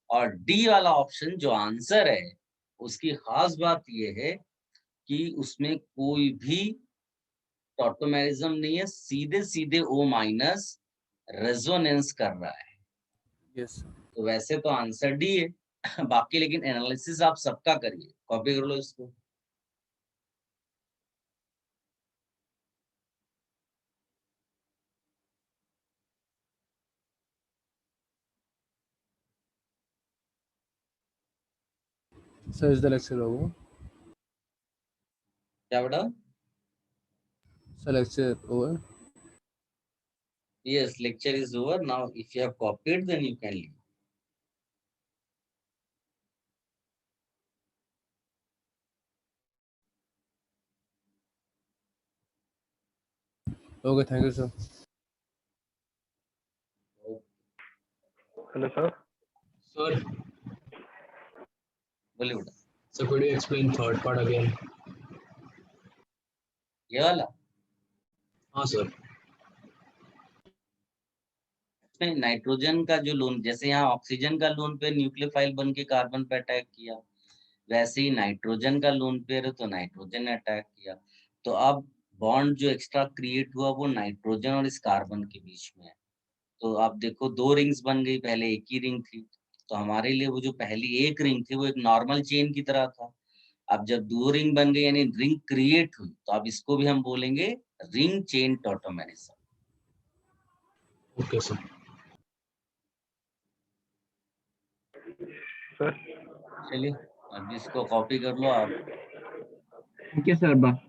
और डी वाला ऑप्शन जो आंसर है, उसकी खास बात ये है कि उसमें कोई भी टॉटोमेरिज्म नहीं है, सीधे सीधे O- रेजोनेंस कर रहा है। यस। तो वैसे तो आंसर डी है बाकी लेकिन एनालिसिस आप सबका करिए, कॉपी कर लो इसको। Sir is the lecture over? क्या बेटा? Sir lecture over? Yes, lecture is over. Now, if you have copied, then you can leave. Okay, thank you sir. Hello sir. Sir बोलिए बेटा। Sir could you explain third part again? ये वाला? हाँ sir. इसमें nitrogen का जो loan, जैसे यहाँ ऑक्सीजन का लोन पेयर न्यूक्लियोफाइल बन के कार्बन पे अटैक किया, वैसे ही नाइट्रोजन का लोन पेयर है तो नाइट्रोजन ने अटैक किया। तो अब बॉन्ड जो एक्स्ट्रा क्रिएट हुआ वो नाइट्रोजन और इस कार्बन के बीच में है। तो आप देखो 2 रिंग्स बन गई, पहले एक ही रिंग थी। तो हमारे लिए वो जो पहली एक रिंग थी वो एक नॉर्मल चेन की तरह था। अब जब 2 रिंग बन गई यानी रिंग क्रिएट हुई, तो अब इसको भी हम बोलेंगे ring chain tautomerism. Okay sir. Sir चलिए अब इसको कॉपी कर लो आप। ठीक है सर, बाय।